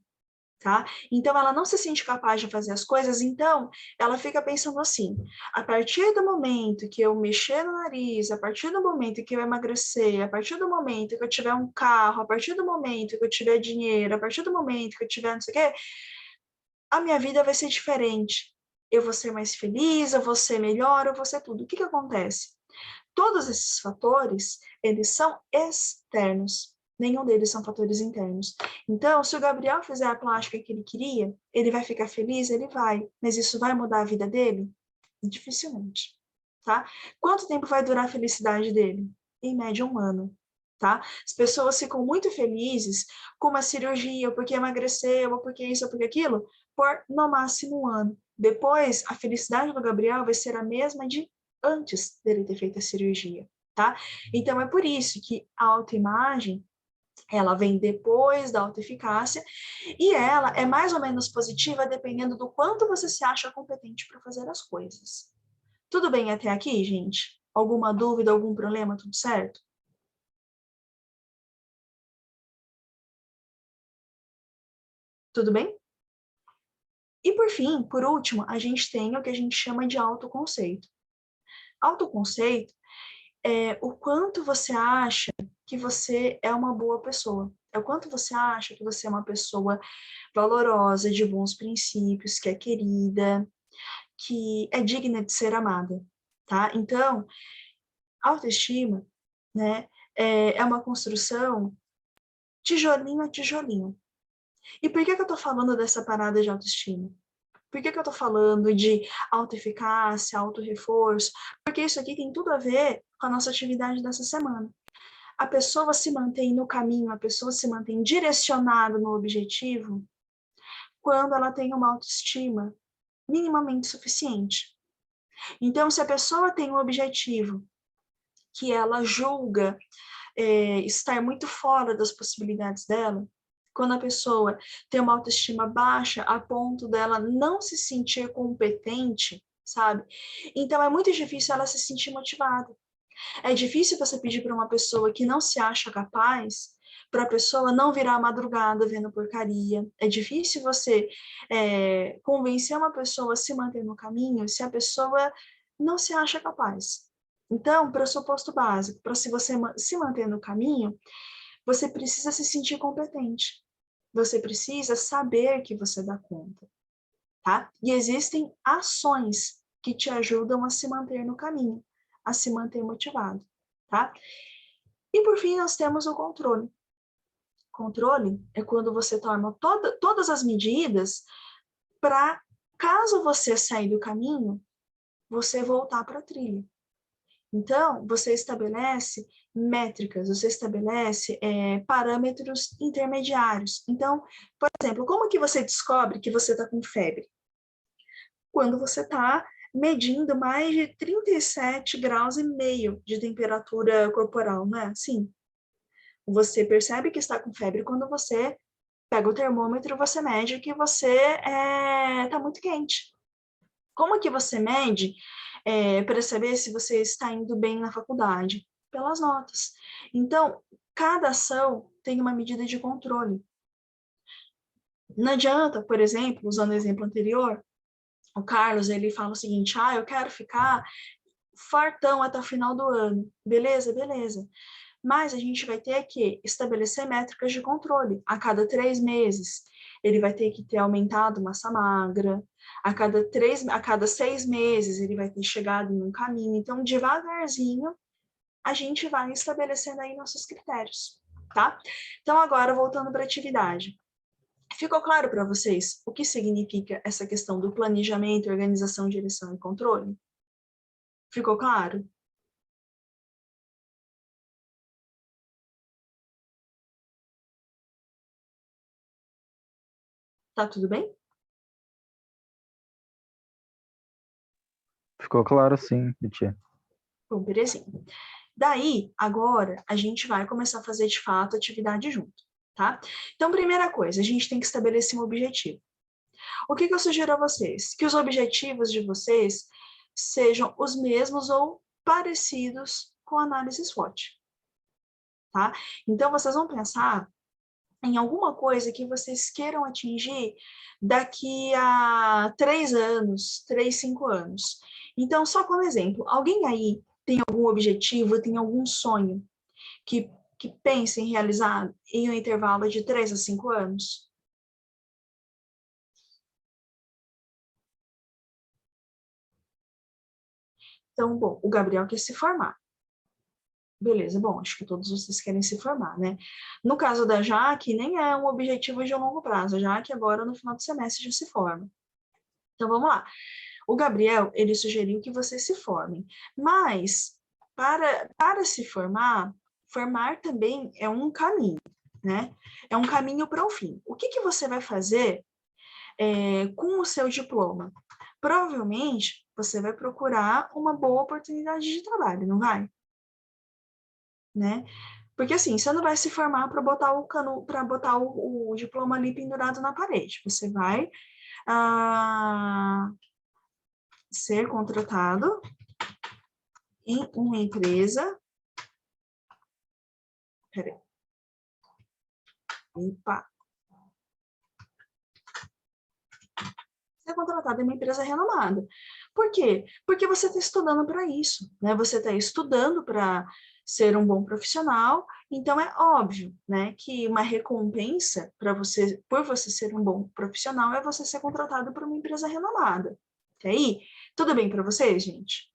tá? Então, ela não se sente capaz de fazer as coisas, então, ela fica pensando assim, a partir do momento que eu mexer no nariz, a partir do momento que eu emagrecer, a partir do momento que eu tiver um carro, a partir do momento que eu tiver dinheiro, a partir do momento que eu tiver não sei o quê, a minha vida vai ser diferente. Eu vou ser mais feliz, eu vou ser melhor, eu vou ser tudo. O que acontece? Todos esses fatores, eles são externos. Nenhum deles são fatores internos. Então, se o Gabriel fizer a plástica que ele queria, ele vai ficar feliz? Ele vai. Mas isso vai mudar a vida dele? Dificilmente. Tá? Quanto tempo vai durar a felicidade dele? Em média, 1 ano. Tá? As pessoas ficam muito felizes com uma cirurgia, ou porque emagreceu, ou porque isso, ou porque aquilo, por no máximo 1 ano. Depois, a felicidade do Gabriel vai ser a mesma de antes dele ter feito a cirurgia, tá? Então, é por isso que a autoimagem, ela vem depois da autoeficácia e ela é mais ou menos positiva dependendo do quanto você se acha competente para fazer as coisas. Tudo bem até aqui, gente? Alguma dúvida, algum problema, tudo certo? Tudo bem? E por fim, por último, a gente tem o que a gente chama de autoconceito. Autoconceito é o quanto você acha que você é uma boa pessoa. É o quanto você acha que você é uma pessoa valorosa, de bons princípios, que é querida, que é digna de ser amada, tá? Então, autoestima, né, é uma construção tijolinho a tijolinho. E por que eu tô falando dessa parada de autoestima? Por que eu tô falando de autoeficácia, autorreforço? Porque isso aqui tem tudo a ver com a nossa atividade dessa semana. A pessoa se mantém no caminho, a pessoa se mantém direcionada no objetivo quando ela tem uma autoestima minimamente suficiente. Então, se a pessoa tem um objetivo que ela julga estar muito fora das possibilidades dela, quando a pessoa tem uma autoestima baixa a ponto dela não se sentir competente, sabe? Então, é muito difícil ela se sentir motivada. É difícil você pedir para uma pessoa que não se acha capaz, para a pessoa não virar a madrugada vendo porcaria. É difícil você convencer uma pessoa a se manter no caminho se a pessoa não se acha capaz. Então, pressuposto básico, para se você se manter no caminho, você precisa se sentir competente. Você precisa saber que você dá conta, tá? E existem ações que te ajudam a se manter no caminho, a se manter motivado, tá? E por fim, nós temos o controle. Controle é quando você toma todas as medidas para, caso você sair do caminho, você voltar para a trilha. Então, você estabelece métricas, você estabelece parâmetros intermediários. Então, por exemplo, como que você descobre que você está com febre? Quando você está medindo mais de 37 graus e meio de temperatura corporal, não é assim? Você percebe que está com febre quando você pega o termômetro e você mede que você está muito quente. Como que você mede para saber se você está indo bem na faculdade? Pelas notas. Então, cada ação tem uma medida de controle. Não adianta, por exemplo, usando o exemplo anterior, o Carlos, ele fala o seguinte, eu quero ficar fartão até o final do ano. Beleza? Beleza. Mas a gente vai ter que estabelecer métricas de controle. A cada 3 meses, ele vai ter que ter aumentado massa magra. A cada 6 meses, ele vai ter chegado em um caminho. Então, devagarzinho, a gente vai estabelecendo aí nossos critérios, tá? Então, agora, voltando para a atividade. Ficou claro para vocês o que significa essa questão do planejamento, organização, direção e controle? Ficou claro? Tá tudo bem? Ficou claro, sim, Tia. Bom, belezinha. Daí, agora, a gente vai começar a fazer, de fato, atividade junto, tá? Então, primeira coisa, a gente tem que estabelecer um objetivo. O que eu sugiro a vocês? Que os objetivos de vocês sejam os mesmos ou parecidos com análise SWOT, tá? Então, vocês vão pensar em alguma coisa que vocês queiram atingir daqui a 3 anos, 3, 5 anos. Então, só como exemplo, alguém aí tem algum objetivo, tem algum sonho que pense em realizar em um intervalo de 3 a 5 anos? Então, bom, o Gabriel quer se formar. Beleza, bom, acho que todos vocês querem se formar, né? No caso da Jaque, nem é um objetivo de longo prazo. A Jaque agora, no final do semestre, já se forma. Então, vamos lá. O Gabriel, ele sugeriu que vocês se formem. Mas, para se formar, formar também é um caminho, né? É um caminho para o fim. O que você vai fazer com o seu diploma? Provavelmente, você vai procurar uma boa oportunidade de trabalho, não vai? Né? Porque assim, você não vai se formar para botar o diploma ali pendurado na parede. Você vai ser contratado em uma empresa. Peraí. Opa. Ser contratado em uma empresa renomada. Por quê? Porque você está estudando para isso, né? Você está estudando para ser um bom profissional, então é óbvio, né, que uma recompensa para você, por você ser um bom profissional, é você ser contratado por uma empresa renomada. E aí, tudo bem para vocês, gente?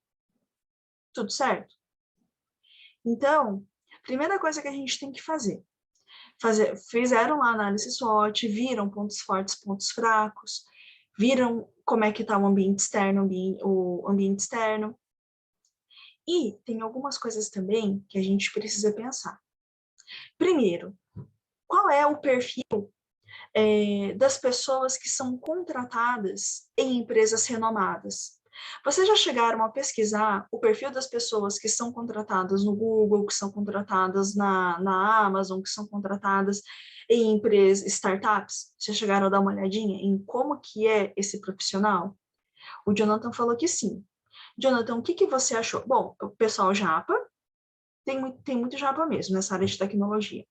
Tudo certo? Então, primeira coisa que a gente tem que fizeram lá a análise SWOT, viram pontos fortes, pontos fracos, viram como é que está o ambiente externo, o ambiente externo. E tem algumas coisas também que a gente precisa pensar. Primeiro, qual é o perfil das pessoas que são contratadas em empresas renomadas? Vocês já chegaram a pesquisar o perfil das pessoas que são contratadas no Google, que são contratadas na Amazon, que são contratadas em empresas, startups? Já chegaram a dar uma olhadinha em como que é esse profissional? O Jonathan falou que sim. Jonathan, o que você achou? Bom, o pessoal japa, tem muito japa mesmo nessa área de tecnologia.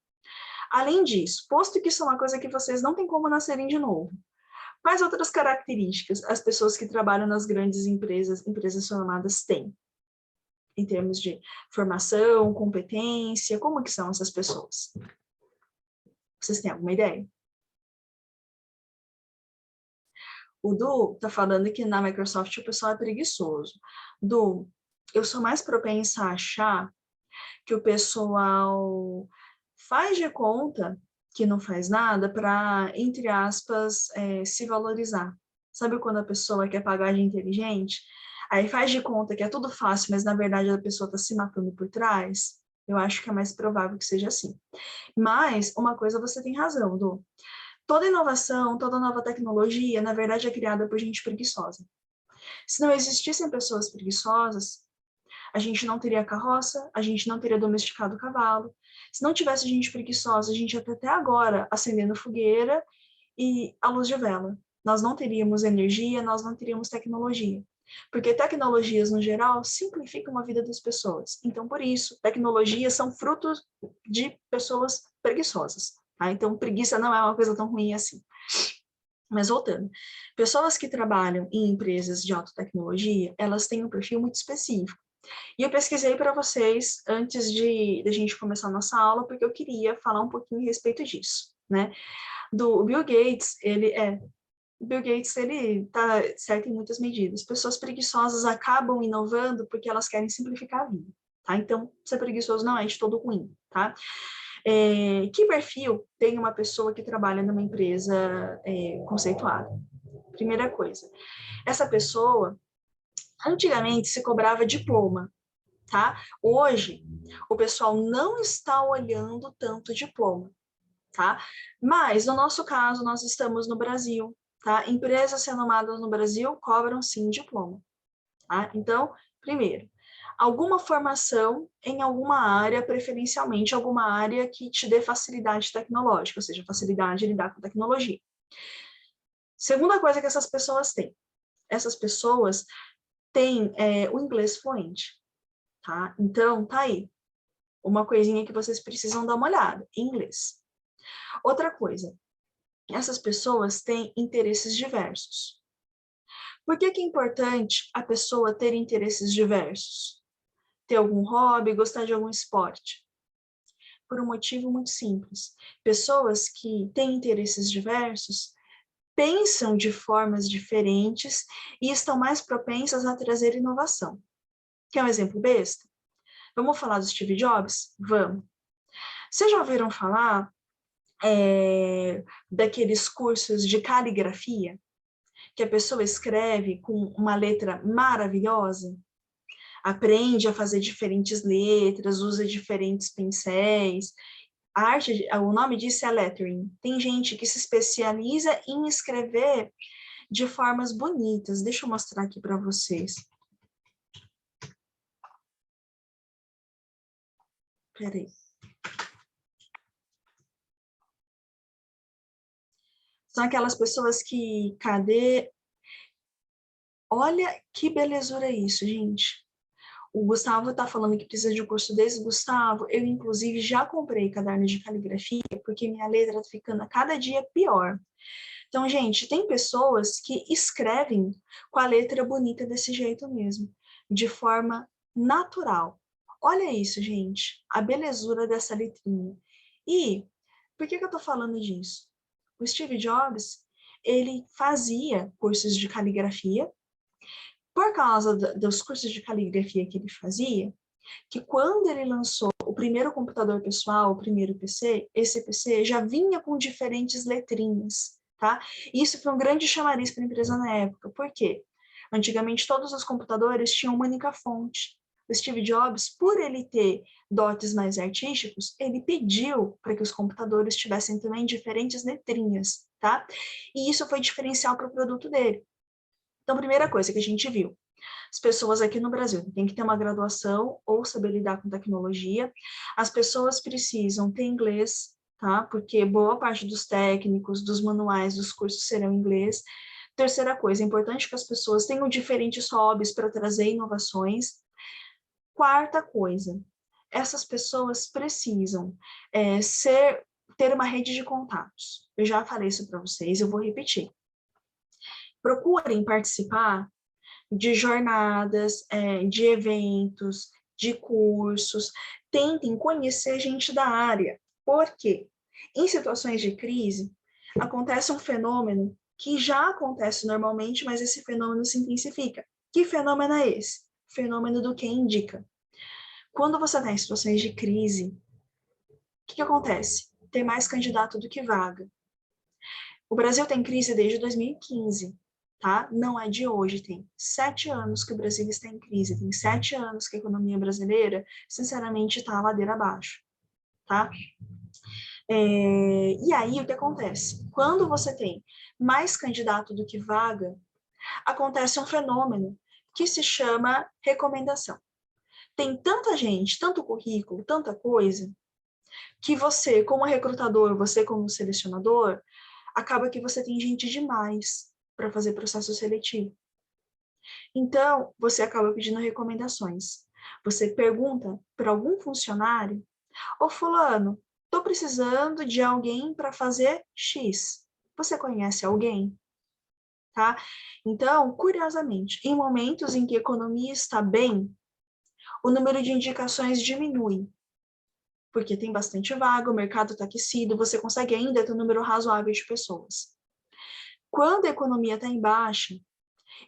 Além disso, posto que isso é uma coisa que vocês não têm como nascerem de novo, quais outras características as pessoas que trabalham nas grandes empresas formadas têm? Em termos de formação, competência, como que são essas pessoas? Vocês têm alguma ideia? O Du tá falando que na Microsoft o pessoal é preguiçoso. Du, eu sou mais propensa a achar que o pessoal faz de conta que não faz nada para, entre aspas, se valorizar. Sabe quando a pessoa quer pagar de inteligente? Aí faz de conta que é tudo fácil, mas na verdade a pessoa está se matando por trás? Eu acho que é mais provável que seja assim. Mas uma coisa você tem razão, Du. Toda inovação, toda nova tecnologia, na verdade, é criada por gente preguiçosa. Se não existissem pessoas preguiçosas, a gente não teria carroça, a gente não teria domesticado o cavalo. Se não tivesse gente preguiçosa, a gente ia até agora acendendo fogueira e a luz de vela. Nós não teríamos energia, nós não teríamos tecnologia. Porque tecnologias, no geral, simplificam a vida das pessoas. Então, por isso, tecnologias são frutos de pessoas preguiçosas. Tá? Então, preguiça não é uma coisa tão ruim assim. Mas voltando, pessoas que trabalham em empresas de alta tecnologia, elas têm um perfil muito específico. E eu pesquisei para vocês antes de a gente começar a nossa aula, porque eu queria falar um pouquinho a respeito disso, né? Do Bill Gates, ele tá certo em muitas medidas. Pessoas preguiçosas acabam inovando porque elas querem simplificar a vida, tá? Então, ser preguiçoso não é de todo ruim, tá? Que perfil tem uma pessoa que trabalha numa empresa conceituada? Primeira coisa, essa pessoa, antigamente se cobrava diploma, tá? Hoje, o pessoal não está olhando tanto diploma, tá? Mas, no nosso caso, nós estamos no Brasil, tá? Empresas renomadas no Brasil cobram, sim, diploma, tá? Então, primeiro, alguma formação em alguma área, preferencialmente alguma área que te dê facilidade tecnológica, ou seja, facilidade de lidar com tecnologia. Segunda coisa que essas pessoas têm. Essas pessoas têm o inglês fluente. tá? Então, tá aí. Uma coisinha que vocês precisam dar uma olhada, em inglês. Outra coisa, essas pessoas têm interesses diversos. Por que que é importante a pessoa ter interesses diversos? Ter algum hobby, gostar de algum esporte? Por um motivo muito simples. Pessoas que têm interesses diversos pensam de formas diferentes e estão mais propensas a trazer inovação. Quer um exemplo besta? Vamos falar do Steve Jobs? Vamos. Vocês já ouviram falar daqueles cursos de caligrafia? Que a pessoa escreve com uma letra maravilhosa? Aprende a fazer diferentes letras, usa diferentes pincéis. A arte, o nome disso é lettering. Tem gente que se especializa em escrever de formas bonitas. Deixa eu mostrar aqui para vocês. Peraí. São aquelas pessoas que, cadê? Olha que belezura isso, gente. O Gustavo está falando que precisa de um curso desse. Gustavo, eu inclusive já comprei caderno de caligrafia, porque minha letra está ficando a cada dia pior. Então, gente, tem pessoas que escrevem com a letra bonita desse jeito mesmo, de forma natural. Olha isso, gente, a belezura dessa letrinha. E por que eu estou falando disso? O Steve Jobs, ele fazia cursos de caligrafia. Por causa dos cursos de caligrafia que ele fazia, que quando ele lançou o primeiro computador pessoal, o primeiro PC, esse PC já vinha com diferentes letrinhas, tá? E isso foi um grande chamariz para a empresa na época. Por quê? Antigamente, todos os computadores tinham uma única fonte. O Steve Jobs, por ele ter dotes mais artísticos, ele pediu para que os computadores tivessem também diferentes letrinhas, tá? E isso foi diferencial para o produto dele. Então, primeira coisa que a gente viu, as pessoas aqui no Brasil têm que ter uma graduação ou saber lidar com tecnologia. As pessoas precisam ter inglês, tá? Porque boa parte dos técnicos, dos manuais, dos cursos serão em inglês. Terceira coisa, é importante que as pessoas tenham diferentes hobbies para trazer inovações. Quarta coisa, essas pessoas precisam ter uma rede de contatos. Eu já falei isso para vocês, eu vou repetir. Procurem participar de jornadas, de eventos, de cursos, tentem conhecer gente da área. Por quê? Em situações de crise, acontece um fenômeno que já acontece normalmente, mas esse fenômeno se intensifica. Que fenômeno é esse? Fenômeno do quem indica. Quando você está em situações de crise, o que acontece? Tem mais candidato do que vaga. O Brasil tem crise desde 2015. Tá? Não é de hoje, tem 7 anos que o Brasil está em crise, tem 7 anos que a economia brasileira, sinceramente, está a ladeira abaixo, tá? E aí, o que acontece? Quando você tem mais candidato do que vaga, acontece um fenômeno que se chama recomendação. Tem tanta gente, tanto currículo, tanta coisa, que você, como recrutador, você como selecionador, acaba que você tem gente demais para fazer processo seletivo. Então, você acaba pedindo recomendações. Você pergunta para algum funcionário: ô fulano, estou precisando de alguém para fazer X. Você conhece alguém? Tá? Então, curiosamente, em momentos em que a economia está bem, o número de indicações diminui, porque tem bastante vaga, o mercado está aquecido, você consegue ainda ter um número razoável de pessoas. Quando a economia está em baixa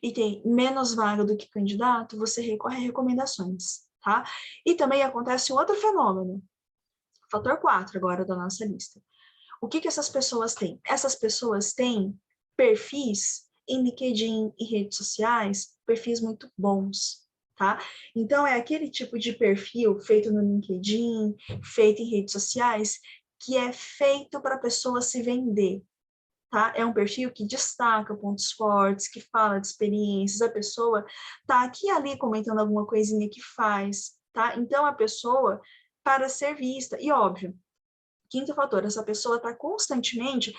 e tem menos vaga do que candidato, você recorre a recomendações, tá? E também acontece um outro fenômeno, fator 4 agora da nossa lista. O que essas pessoas têm? Essas pessoas têm perfis em LinkedIn e redes sociais, perfis muito bons, tá? Então, é aquele tipo de perfil feito no LinkedIn, feito em redes sociais, que é feito para a pessoa se vender, tá? É um perfil que destaca pontos fortes, que fala de experiências, a pessoa tá aqui e ali comentando alguma coisinha que faz, tá? Então, a pessoa, para ser vista, e óbvio, quinto fator, essa pessoa está constantemente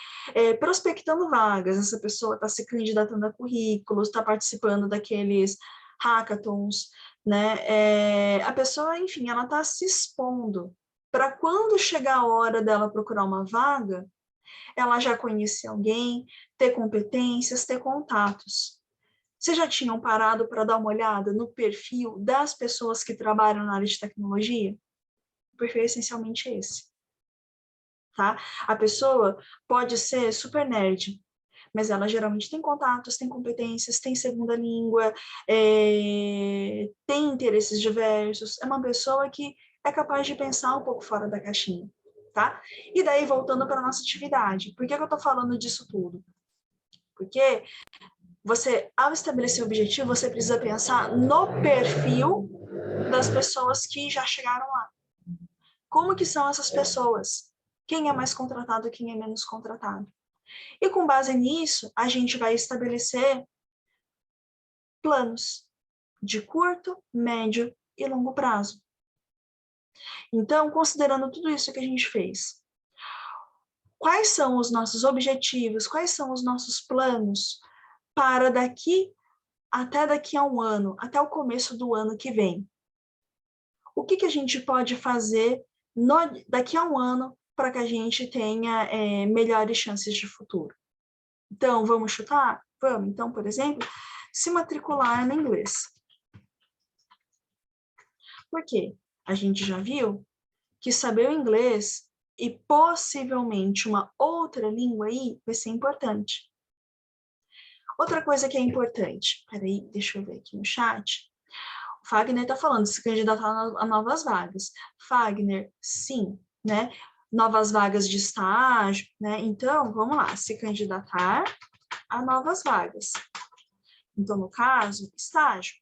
prospectando vagas, essa pessoa está se candidatando a currículos, está participando daqueles hackathons, né? A pessoa, enfim, ela está se expondo para quando chegar a hora dela procurar uma vaga, ela já conhecer alguém, ter competências, ter contatos. Vocês já tinham parado para dar uma olhada no perfil das pessoas que trabalham na área de tecnologia? O perfil é essencialmente esse, tá? A pessoa pode ser super nerd, mas ela geralmente tem contatos, tem competências, tem segunda língua, tem interesses diversos, é uma pessoa que é capaz de pensar um pouco fora da caixinha, tá? E daí, voltando para a nossa atividade, por que eu estou falando disso tudo? Porque você, ao estabelecer o objetivo, você precisa pensar no perfil das pessoas que já chegaram lá. Como que são essas pessoas? Quem é mais contratado, quem é menos contratado? E com base nisso, a gente vai estabelecer planos de curto, médio e longo prazo. Então, considerando tudo isso que a gente fez, quais são os nossos objetivos, quais são os nossos planos para daqui a um ano, até o começo do ano que vem? O que a gente pode fazer daqui a um ano para que a gente tenha melhores chances de futuro? Então, vamos chutar? Vamos. Então, por exemplo, se matricular no inglês. Por quê? A gente já viu que saber o inglês e possivelmente uma outra língua aí vai ser importante. Outra coisa que é importante, peraí, deixa eu ver aqui no chat. O Fagner está falando, se candidatar a novas vagas. Fagner, sim, né? Novas vagas de estágio, né? Então, vamos lá, se candidatar a novas vagas. Então, no caso, estágio.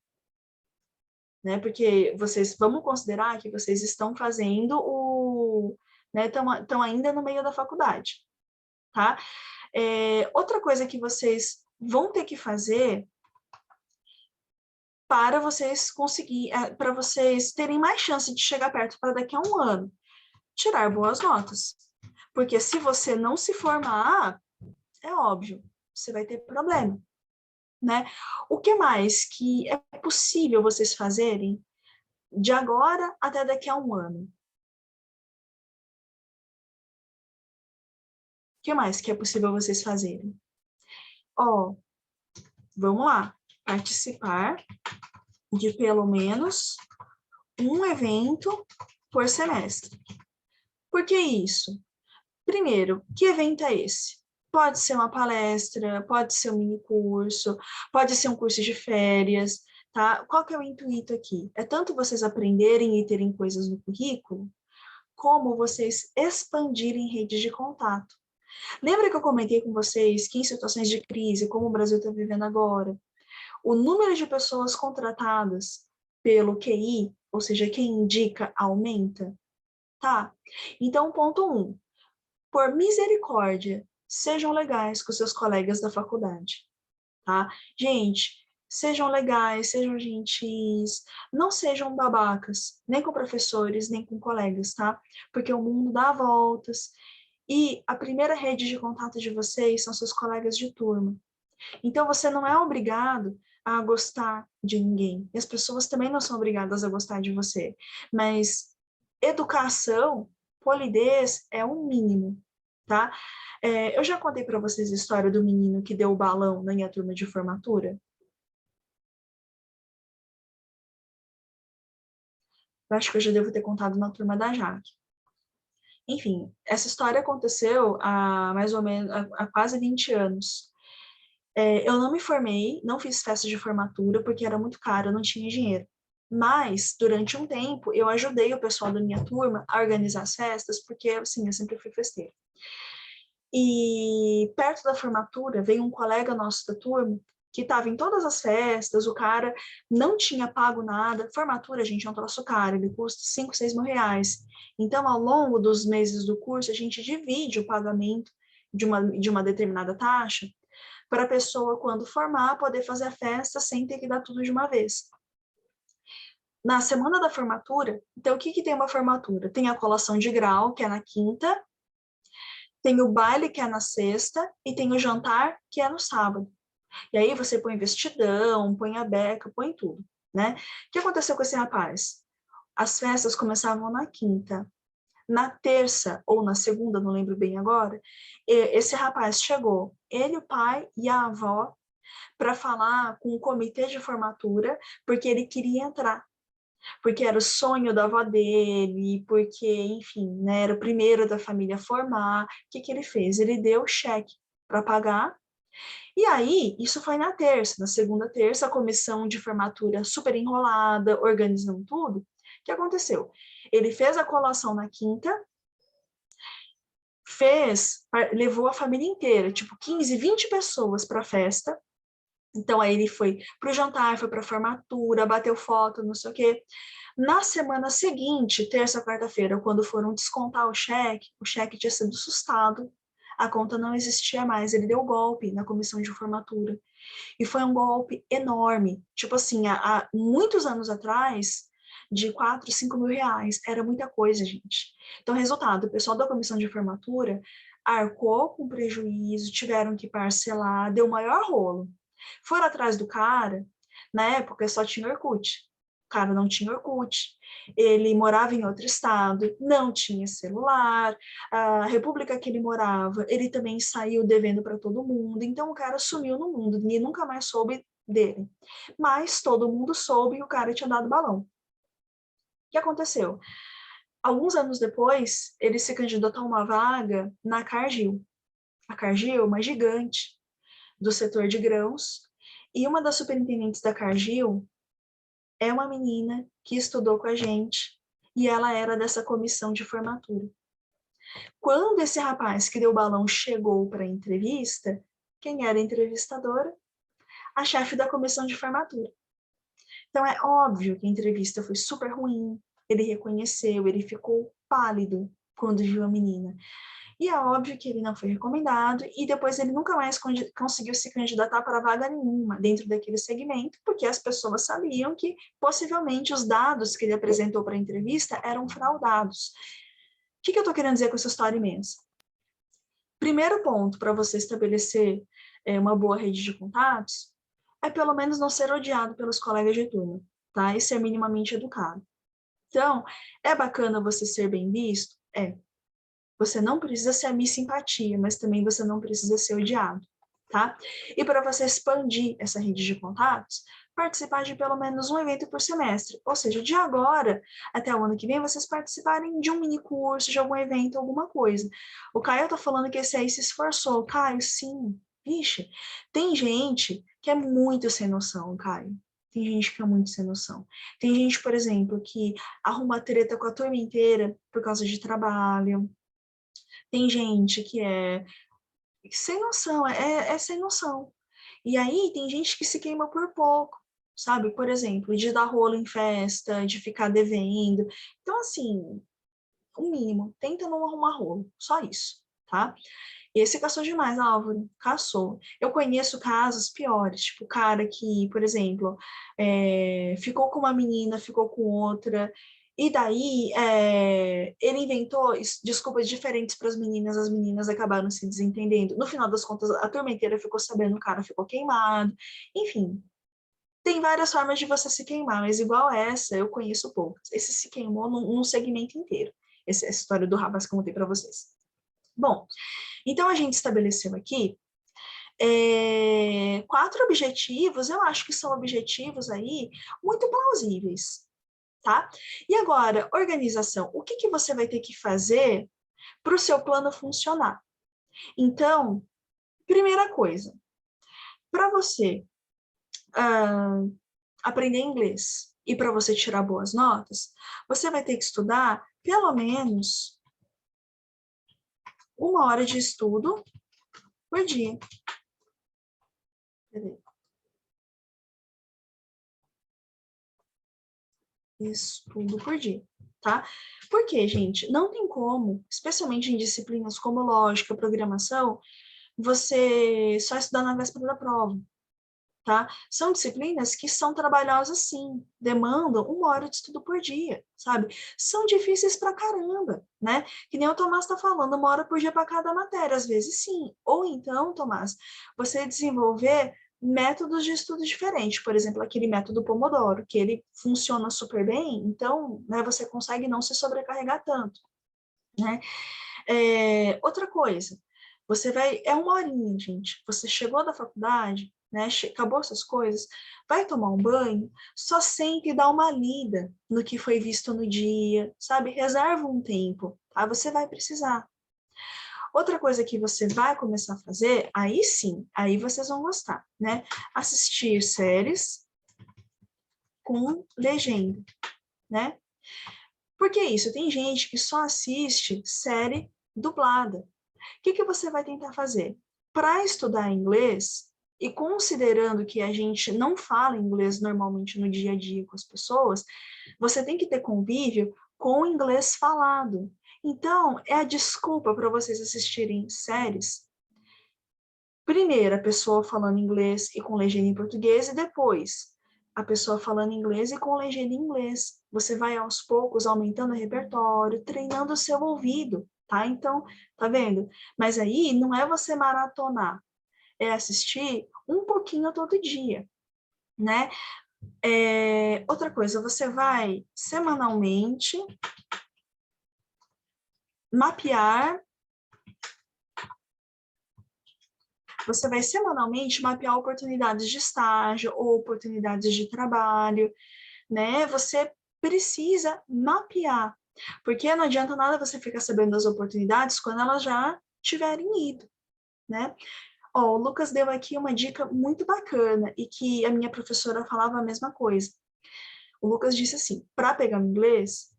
Né? Porque vamos considerar que vocês estão fazendo né? Estão ainda no meio da faculdade, tá? Outra coisa que vocês vão ter que fazer para para vocês terem mais chance de chegar perto para daqui a um ano, tirar boas notas. Porque se você não se formar, é óbvio, você vai ter problema, né? O que mais que é possível vocês fazerem de agora até daqui a um ano? O que mais que é possível vocês fazerem? Vamos lá, participar de pelo menos um evento por semestre. Por que isso? Primeiro, que evento é esse? Pode ser uma palestra, pode ser um mini curso, pode ser um curso de férias, tá? Qual que é o intuito aqui? É tanto vocês aprenderem e terem coisas no currículo, como vocês expandirem redes de contato. Lembra que eu comentei com vocês que em situações de crise, como o Brasil está vivendo agora, o número de pessoas contratadas pelo QI, ou seja, quem indica, aumenta? Tá? Então, ponto 1. Por misericórdia, sejam legais com seus colegas da faculdade, tá? Gente, sejam legais, sejam gentis, não sejam babacas, nem com professores, nem com colegas, tá? Porque o mundo dá voltas e a primeira rede de contato de vocês são seus colegas de turma. Então, você não é obrigado a gostar de ninguém. E as pessoas também não são obrigadas a gostar de você. Mas educação, polidez é um mínimo, tá? Eu já contei para vocês a história do menino que deu o balão na minha turma de formatura. Eu acho que eu já devo ter contado na turma da Jaque. Enfim, essa história aconteceu há mais ou menos há quase 20 anos. Eu não me formei, não fiz festa de formatura porque era muito caro, eu não tinha dinheiro. Mas, durante um tempo, eu ajudei o pessoal da minha turma a organizar as festas, porque, assim, eu sempre fui festeira. E perto da formatura, veio um colega nosso da turma que estava em todas as festas, o cara não tinha pago nada. Formatura, gente, é um troço caro, ele custa 5, 6 mil reais. Então, ao longo dos meses do curso, a gente divide o pagamento de uma determinada taxa para a pessoa, quando formar, poder fazer a festa sem ter que dar tudo de uma vez. Na semana da formatura, então o que tem uma formatura? Tem a colação de grau, que é na quinta, tem o baile, que é na sexta, e tem o jantar, que é no sábado. E aí você põe vestidão, põe a beca, põe tudo. né? O que aconteceu com esse rapaz? As festas começavam na quinta. Na terça ou na segunda, não lembro bem agora, esse rapaz chegou, ele, o pai e a avó, para falar com o comitê de formatura, porque ele queria entrar, porque era o sonho da avó dele, porque, enfim, né, era o primeiro da família a formar. O que que ele fez? Ele deu o cheque para pagar. E aí, isso foi na terça. Na segunda terça, a comissão de formatura super enrolada, organizando tudo. O que aconteceu? Ele fez a colação na quinta, levou a família inteira, tipo 15, 20 pessoas para a festa. Então aí ele foi para o jantar, foi para a formatura, bateu foto, não sei o quê. Na semana seguinte, terça, quarta-feira, quando foram descontar o cheque tinha sido sustado, a conta não existia mais, ele deu golpe na comissão de formatura. E foi um golpe enorme. Tipo assim, há muitos anos atrás, de 4, 5 mil reais. Era muita coisa, gente. Então, resultado, o pessoal da comissão de formatura arcou com prejuízo, tiveram que parcelar, deu maior rolo. Foram atrás do cara, na época só tinha Orkut. O cara não tinha Orkut, ele morava em outro estado, não tinha celular, a república que ele morava, ele também saiu devendo para todo mundo, então o cara sumiu no mundo, ninguém nunca mais soube dele. Mas todo mundo soube e o cara tinha dado balão. O que aconteceu? Alguns anos depois, ele se candidatou a uma vaga na Cargill. A Cargill é uma gigante do setor de grãos, e uma das superintendentes da Cargill é uma menina que estudou com a gente, e ela era dessa comissão de formatura. Quando esse rapaz que deu o balão chegou para a entrevista, quem era a entrevistadora? A chefe da comissão de formatura. Então é óbvio que a entrevista foi super ruim, ele reconheceu, ele ficou pálido quando viu a menina. E é óbvio que ele não foi recomendado e depois ele nunca mais conseguiu se candidatar para vaga nenhuma dentro daquele segmento, porque as pessoas sabiam que possivelmente os dados que ele apresentou para a entrevista eram fraudados. O que eu estou querendo dizer com essa história imensa? Primeiro ponto para você estabelecer uma boa rede de contatos é pelo menos não ser odiado pelos colegas de turma, tá? E ser minimamente educado. Então, é bacana você ser bem visto? É. Você não precisa ser a Miss Simpatia, mas também você não precisa ser odiado, tá? E para você expandir essa rede de contatos, participar de pelo menos um evento por semestre. Ou seja, de agora até o ano que vem, vocês participarem de um mini curso, de algum evento, alguma coisa. O Caio tá falando que esse aí se esforçou. Caio, sim. Vixe, tem gente que é muito sem noção, Caio. Tem gente que é muito sem noção. Tem gente, por exemplo, que arruma treta com a turma inteira por causa de trabalho. Tem gente que é sem noção, é sem noção. E aí tem gente que se queima por pouco, sabe? Por exemplo, de dar rolo em festa, de ficar devendo. Então, assim, o mínimo, tenta não arrumar rolo, só isso, tá? E esse caçou demais, Álvaro, caçou. Eu conheço casos piores, tipo, cara que, por exemplo, ficou com uma menina, ficou com outra, e daí ele inventou desculpas diferentes para as meninas acabaram se desentendendo. No final das contas, a turma inteira ficou sabendo, o cara ficou queimado. Enfim, tem várias formas de você se queimar, mas igual essa, eu conheço poucas.Esse se queimou num segmento inteiro. Essa história do rapaz que eu contei para vocês. Bom, então a gente estabeleceu aqui 4 objetivos, eu acho que são objetivos aí muito plausíveis, tá? E agora, organização, o que você vai ter que fazer para o seu plano funcionar? Então, primeira coisa, para você aprender inglês e para você tirar boas notas, você vai ter que estudar pelo menos 1 hora de estudo por dia. Estudo por dia, tá? Porque, gente, não tem como, especialmente em disciplinas como lógica, programação, você só estudar na véspera da prova, tá? São disciplinas que são trabalhosas sim, demandam 1 hora de estudo por dia, sabe? São difíceis pra caramba, né? Que nem o Tomás tá falando, 1 hora por dia para cada matéria, às vezes sim. Ou então, Tomás, você desenvolver métodos de estudo diferentes, por exemplo, aquele método Pomodoro, que ele funciona super bem, então, né, você consegue não se sobrecarregar tanto, né? Outra coisa, é 1 horinha, gente, você chegou da faculdade, né, acabou essas coisas, vai tomar um banho, só senta e dá uma lida no que foi visto no dia, sabe? Reserva um tempo, tá? Você vai precisar. Outra coisa que você vai começar a fazer, aí sim, aí vocês vão gostar, né? Assistir séries com legenda, né? Porque isso, tem gente que só assiste série dublada. O que você vai tentar fazer? Para estudar inglês, e considerando que a gente não fala inglês normalmente no dia a dia com as pessoas, você tem que ter convívio com o inglês falado. Então, é a desculpa para vocês assistirem séries. Primeiro, a pessoa falando inglês e com legenda em português, e depois, a pessoa falando inglês e com legenda em inglês. Você vai, aos poucos, aumentando o repertório, treinando o seu ouvido, tá? Então, tá vendo? Mas aí, não é você maratonar, é assistir um pouquinho todo dia, né? Outra coisa, você vai, semanalmente, mapear. Você vai semanalmente mapear oportunidades de estágio ou oportunidades de trabalho, né? Você precisa mapear, porque não adianta nada você ficar sabendo das oportunidades quando elas já tiverem ido, né? Ó, o Lucas deu aqui uma dica muito bacana e que a minha professora falava a mesma coisa. O Lucas disse assim, para pegar inglês,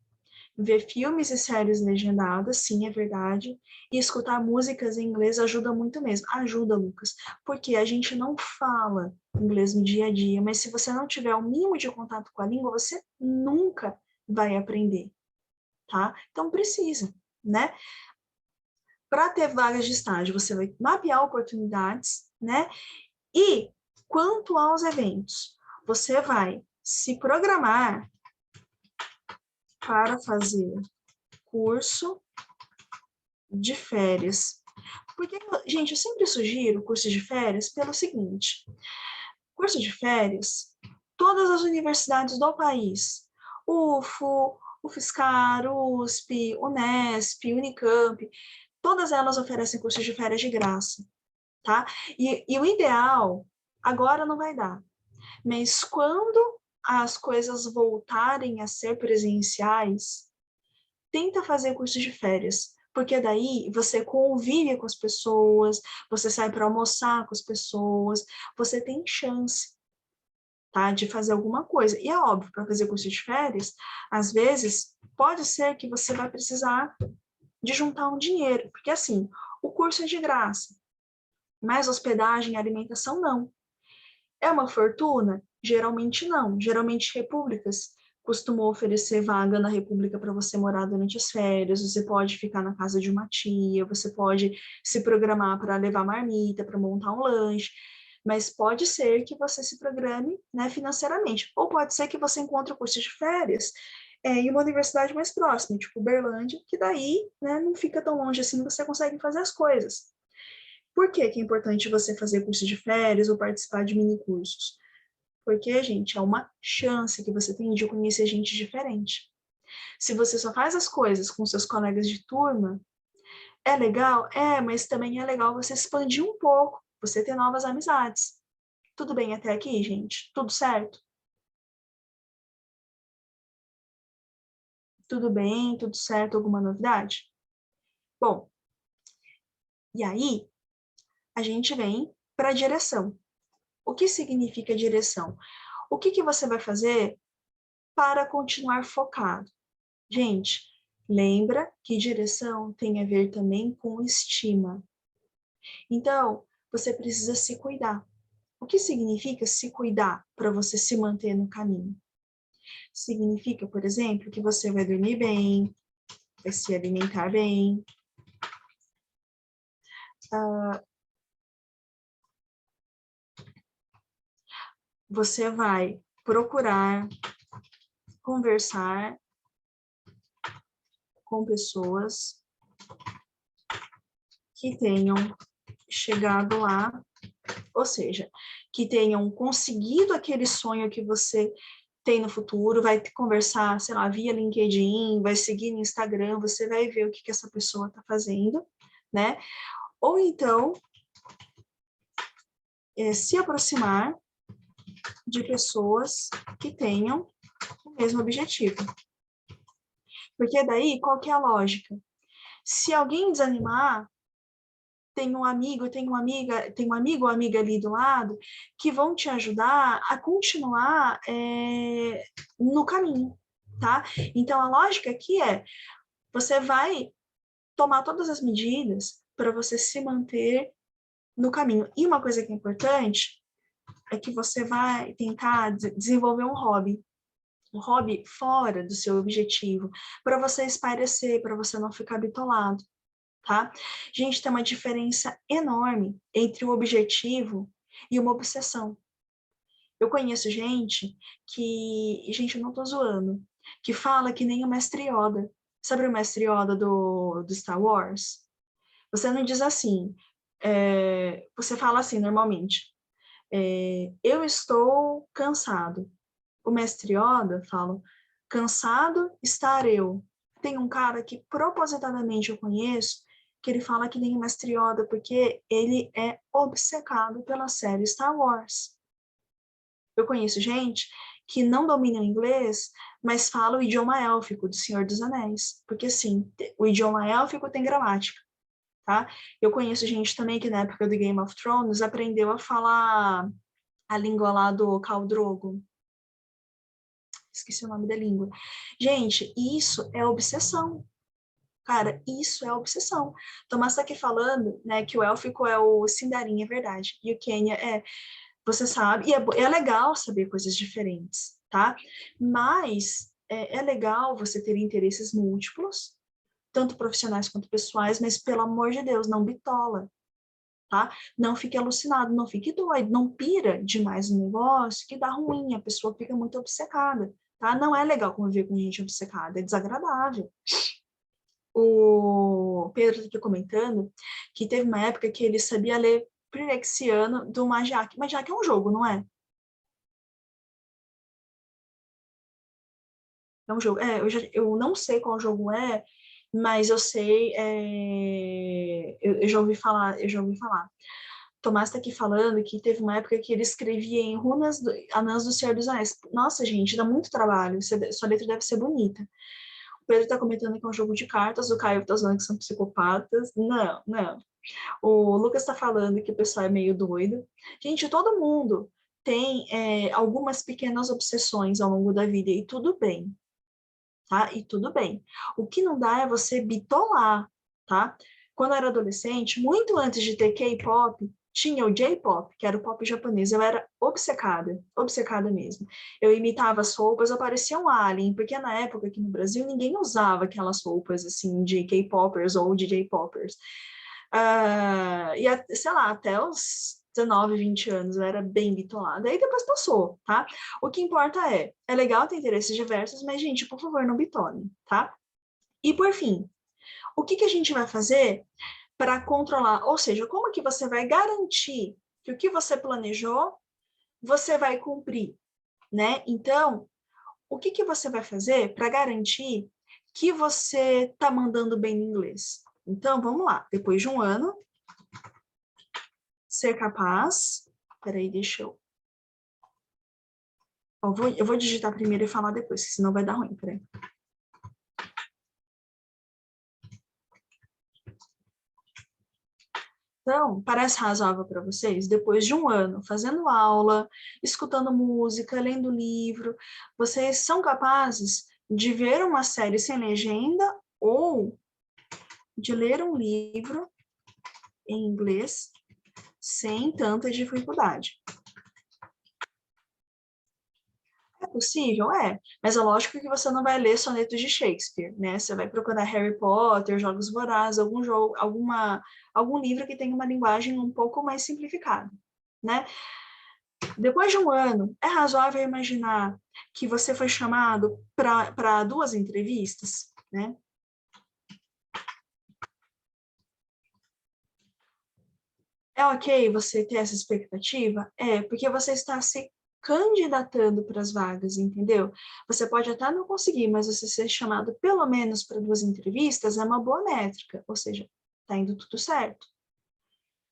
ver filmes e séries legendadas, sim, é verdade. E escutar músicas em inglês ajuda muito mesmo. Ajuda, Lucas. Porque a gente não fala inglês no dia a dia, mas se você não tiver o mínimo de contato com a língua, você nunca vai aprender, tá? Então precisa, né? Para ter vagas de estágio, você vai mapear oportunidades, né? E quanto aos eventos, você vai se programar para fazer curso de férias. Porque, gente, eu sempre sugiro curso de férias pelo seguinte: curso de férias, todas as universidades do país, UFO, UFSCar, USP, Unesp, Unicamp, todas elas oferecem cursos de férias de graça, tá? E o ideal, agora não vai dar, mas quando as coisas voltarem a ser presenciais, tenta fazer curso de férias, porque daí você convive com as pessoas, você sai para almoçar com as pessoas, você tem chance, tá, de fazer alguma coisa. E é óbvio, para fazer curso de férias, às vezes pode ser que você vai precisar de juntar um dinheiro, porque assim, o curso é de graça, mas hospedagem e alimentação não. É uma fortuna? Geralmente não. Geralmente repúblicas costumam oferecer vaga na república para você morar durante as férias, você pode ficar na casa de uma tia, você pode se programar para levar marmita, para montar um lanche, mas pode ser que você se programe, né, financeiramente. Ou pode ser que você encontre o curso de férias em uma universidade mais próxima, tipo Uberlândia, que daí, né, não fica tão longe assim, você consegue fazer as coisas. Por que que é importante você fazer curso de férias ou participar de mini cursos? Porque, gente, é uma chance que você tem de conhecer gente diferente. Se você só faz as coisas com seus colegas de turma, é legal? É, mas também é legal você expandir um pouco, você ter novas amizades. Tudo bem até aqui, gente? Tudo certo? Tudo bem? Tudo certo? Alguma novidade? Bom, e aí a gente vem para a direção. O que significa direção? O que você vai fazer para continuar focado? Gente, lembra que direção tem a ver também com estima. Então, você precisa se cuidar. O que significa se cuidar para você se manter no caminho? Significa, por exemplo, que você vai dormir bem, vai se alimentar bem, você vai procurar conversar com pessoas que tenham chegado lá ou seja, que tenham conseguido aquele sonho que você tem no futuro, vai conversar, sei lá, via LinkedIn, vai seguir no Instagram, você vai ver o que essa pessoa está fazendo, né? Ou então, se aproximar de pessoas que tenham o mesmo objetivo. Porque daí, qual que é a lógica? Se alguém desanimar, tem um amigo, tem uma amiga, tem um amigo ou amiga ali do lado que vão te ajudar a continuar no caminho, tá? Então, a lógica aqui é, você vai tomar todas as medidas para você se manter no caminho. E uma coisa que é importante é que você vai tentar desenvolver um hobby fora do seu objetivo, para você espairecer, para você não ficar bitolado, tá? Gente, tem uma diferença enorme entre um objetivo e uma obsessão. Eu conheço gente, eu não tô zoando, que fala que nem o Mestre Yoda. Sabe o Mestre Yoda do Star Wars? Você não diz assim, você fala assim normalmente, eu estou cansado. O Mestre Yoda fala, cansado estar eu. Tem um cara que propositadamente eu conheço, que ele fala que nem o Mestre Yoda, porque ele é obcecado pela série Star Wars. Eu conheço gente que não domina o inglês, mas fala o idioma élfico do Senhor dos Anéis, porque sim, o idioma élfico tem gramática, tá? Eu conheço gente também que na época do Game of Thrones aprendeu a falar a língua lá do Khal Drogo. Esqueci o nome da língua. Gente, isso é obsessão. Cara, isso é obsessão. Tomás está aqui falando, né, que o élfico é o Sindarin, é verdade. E o Quenya você sabe, e é legal saber coisas diferentes, tá? Mas é legal você ter interesses múltiplos, tanto profissionais quanto pessoais, mas pelo amor de Deus, não bitola, tá? Não fique alucinado, não fique doido, não pira demais no negócio que dá ruim, a pessoa fica muito obcecada, tá? Não é legal conviver com gente obcecada, é desagradável. O Pedro está aqui comentando que teve uma época que ele sabia ler Pirexiano do Magic. Magic é um jogo, não é? É um jogo. Eu não sei qual jogo é, mas eu sei, eu já ouvi falar, Tomás está aqui falando que teve uma época que ele escrevia em runas anãs do Senhor dos Anéis. Nossa, gente, dá muito trabalho, sua letra deve ser bonita. O Pedro está comentando que é um jogo de cartas, o Caio está falando que são psicopatas. Não, não. O Lucas está falando que o pessoal é meio doido. Gente, todo mundo tem algumas pequenas obsessões ao longo da vida, e tudo bem, tá? E tudo bem. O que não dá é você bitolar, tá? Quando eu era adolescente, muito antes de ter K-pop, tinha o J-pop, que era o pop japonês. Eu era obcecada mesmo. Eu imitava as roupas, eu parecia um alien, porque na época aqui no Brasil ninguém usava aquelas roupas assim de K-popers ou de J-popers. Sei lá, até os 19, 20 anos, eu era bem bitolada. Aí depois passou, tá? O que importa é legal ter interesses diversos, mas, gente, por favor, não bitole, tá? E, por fim, o que a gente vai fazer para controlar? Ou seja, como que você vai garantir que o que você planejou, você vai cumprir, né? Então, o que você vai fazer para garantir que você está mandando bem no inglês? Então, vamos lá. Depois de um ano, ser capaz. Peraí, deixa eu. Eu vou digitar primeiro e falar depois, senão vai dar ruim. Peraí. Então, parece razoável para vocês? Depois de um ano fazendo aula, escutando música, lendo livro, vocês são capazes de ver uma série sem legenda ou de ler um livro em inglês sem tanta dificuldade. É possível? É, mas é lógico que você não vai ler sonetos de Shakespeare, né? Você vai procurar Harry Potter, Jogos Vorazes, algum livro que tenha uma linguagem um pouco mais simplificada, né? Depois de um ano, é razoável imaginar que você foi chamado para 2 entrevistas, né? É ok você ter essa expectativa? É, porque você está se candidatando para as vagas, entendeu? Você pode até não conseguir, mas você ser chamado pelo menos para 2 entrevistas é uma boa métrica, ou seja, está indo tudo certo,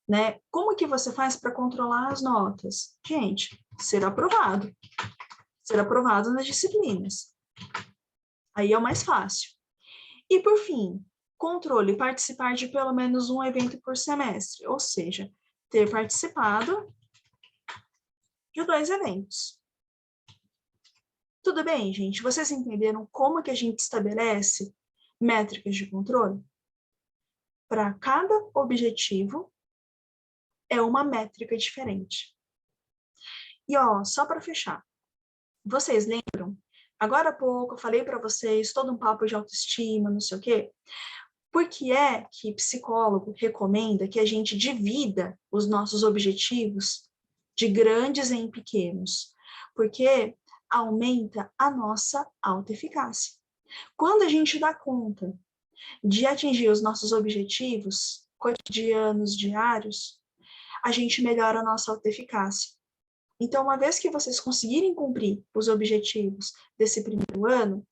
né? Como que você faz para controlar as notas? Gente, ser aprovado nas disciplinas. Aí é o mais fácil. E por fim, controle, participar de pelo menos um evento por semestre, ou seja, ter participado de 2 eventos. Tudo bem, gente? Vocês entenderam como que a gente estabelece métricas de controle? Para cada objetivo, é uma métrica diferente. E, ó, só para fechar, vocês lembram? Agora há pouco eu falei para vocês todo um papo de autoestima, não sei o quê. Por que é que psicólogo recomenda que a gente divida os nossos objetivos de grandes em pequenos? Porque aumenta a nossa autoeficácia. Quando a gente dá conta de atingir os nossos objetivos cotidianos, diários, a gente melhora a nossa autoeficácia. Então, uma vez que vocês conseguirem cumprir os objetivos desse primeiro ano,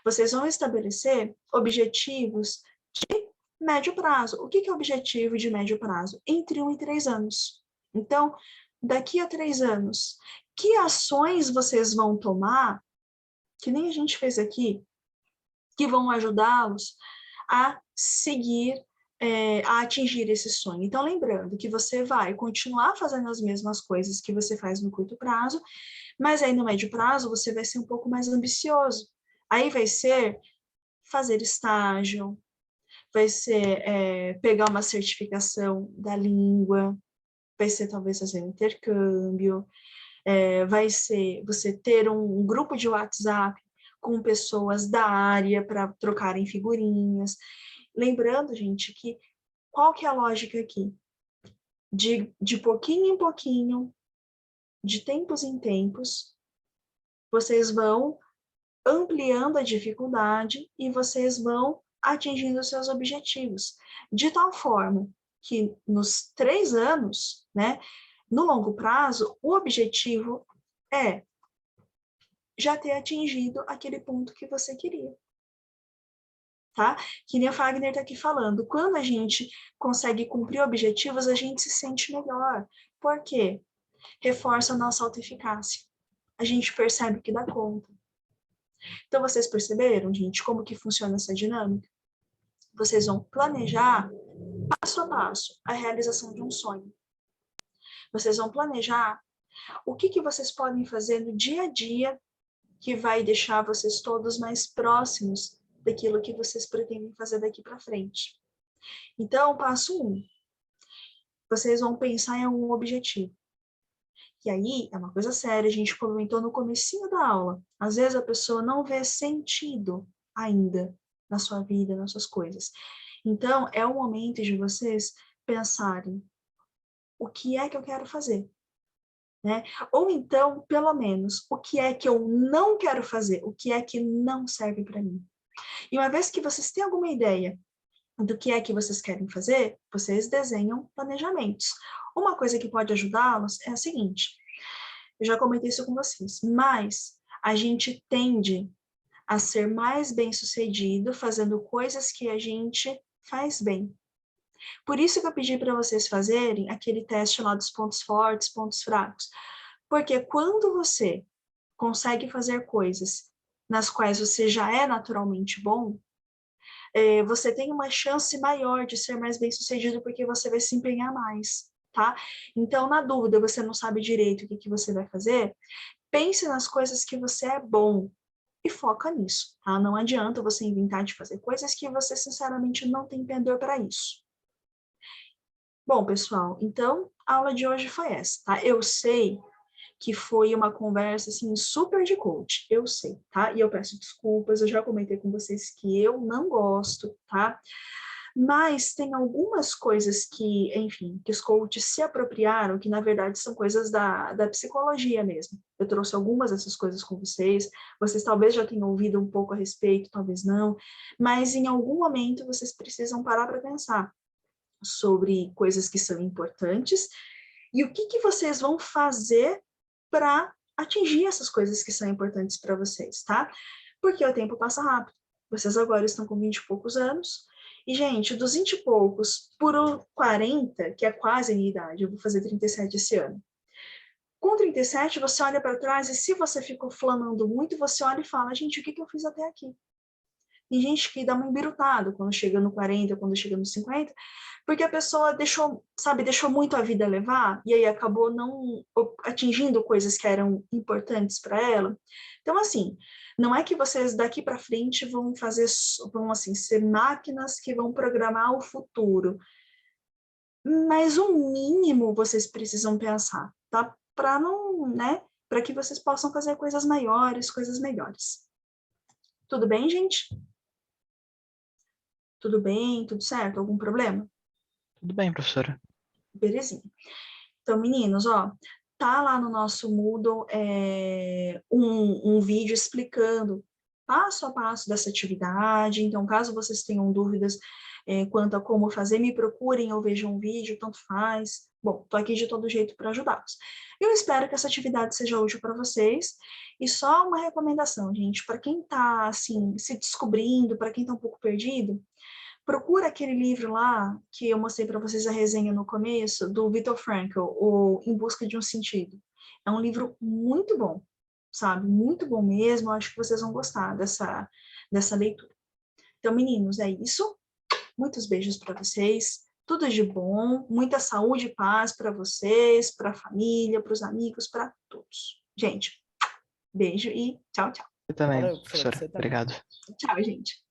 vocês vão estabelecer objetivos de médio prazo. O que é objetivo de médio prazo? Entre 1 e 3 anos. Então, daqui a 3 anos, que ações vocês vão tomar, que nem a gente fez aqui, que vão ajudá-los a seguir, a atingir esse sonho. Então, lembrando que você vai continuar fazendo as mesmas coisas que você faz no curto prazo, mas aí no médio prazo você vai ser um pouco mais ambicioso. Aí vai ser fazer estágio, vai ser pegar uma certificação da língua, vai ser talvez fazer um intercâmbio, vai ser você ter um grupo de WhatsApp com pessoas da área para trocarem figurinhas. Lembrando, gente, que qual que é a lógica aqui? De pouquinho em pouquinho, de tempos em tempos, vocês vão ampliando a dificuldade e vocês vão atingindo seus objetivos. De tal forma que nos 3 anos, né, no longo prazo, o objetivo é já ter atingido aquele ponto que você queria. Tá? Que nem a Fagner está aqui falando, quando a gente consegue cumprir objetivos, a gente se sente melhor. Por quê? Reforça a nossa autoeficácia. A gente percebe que dá conta. Então, vocês perceberam, gente, como que funciona essa dinâmica? Vocês vão planejar, passo a passo, a realização de um sonho. Vocês vão planejar o que vocês podem fazer no dia a dia que vai deixar vocês todos mais próximos daquilo que vocês pretendem fazer daqui para frente. Então, passo 1. Vocês vão pensar em algum objetivo. E aí, é uma coisa séria, a gente comentou no comecinho da aula. Às vezes a pessoa não vê sentido ainda na sua vida, nas suas coisas. Então, é o momento de vocês pensarem o que é que eu quero fazer, né? Ou então, pelo menos, o que é que eu não quero fazer, o que é que não serve para mim. E uma vez que vocês têm alguma ideia do que é que vocês querem fazer, vocês desenham planejamentos. Uma coisa que pode ajudá-los é a seguinte, eu já comentei isso com vocês, mas a gente tende a ser mais bem-sucedido fazendo coisas que a gente faz bem. Por isso que eu pedi para vocês fazerem aquele teste lá dos pontos fortes, pontos fracos. Porque quando você consegue fazer coisas nas quais você já é naturalmente bom, você tem uma chance maior de ser mais bem-sucedido porque você vai se empenhar mais, tá? Então, na dúvida, você não sabe direito o que você vai fazer, pense nas coisas que você é bom e foca nisso, tá? Não adianta você inventar de fazer coisas que você, sinceramente, não tem pendor para isso. Bom, pessoal, então, a aula de hoje foi essa, tá? Eu sei que foi uma conversa, assim, super de coach, eu sei, tá? E eu peço desculpas, eu já comentei com vocês que eu não gosto, tá? Mas tem algumas coisas que, enfim, que os coaches se apropriaram, que na verdade são coisas da psicologia mesmo. Eu trouxe algumas dessas coisas com vocês talvez já tenham ouvido um pouco a respeito, talvez não, mas em algum momento vocês precisam parar para pensar sobre coisas que são importantes e o que vocês vão fazer para atingir essas coisas que são importantes para vocês, tá? Porque o tempo passa rápido. Vocês agora estão com 20 e poucos anos. E, gente, dos 20 e poucos por 40, que é quase a minha idade, eu vou fazer 37 esse ano. Com 37, você olha para trás e se você ficou flamando muito, você olha e fala, gente, o que eu fiz até aqui? Tem gente que dá uma embirutada quando chega no 40, quando chega no 50, porque a pessoa deixou, sabe, deixou muito a vida levar e aí acabou não atingindo coisas que eram importantes para ela. Então, assim, não é que vocês daqui para frente vão fazer, vão assim, ser máquinas que vão programar o futuro, mas o mínimo vocês precisam pensar, tá? Para não, né? Para que vocês possam fazer coisas maiores, coisas melhores. Tudo bem, gente? Tudo bem? Tudo certo? Algum problema? Tudo bem, professora. Belezinha. Então, meninos, ó, tá lá no nosso Moodle um vídeo explicando passo a passo dessa atividade. Então, caso vocês tenham dúvidas quanto a como fazer, me procurem ou vejam um vídeo, tanto faz. Bom, tô aqui de todo jeito para ajudá-los. Eu espero que essa atividade seja útil para vocês. E só uma recomendação, gente, para quem está assim, se descobrindo, para quem está um pouco perdido, procura aquele livro lá que eu mostrei para vocês a resenha no começo, do Viktor Frankl, o Em Busca de um Sentido. É um livro muito bom, sabe? Muito bom mesmo, acho que vocês vão gostar dessa leitura. Então, meninos, é isso. Muitos beijos para vocês. Tudo de bom, muita saúde e paz para vocês, para a família, para os amigos, para todos. Gente, beijo e tchau, tchau. Você também, Valeu, professora, professora. você também. Obrigado. Tchau, gente.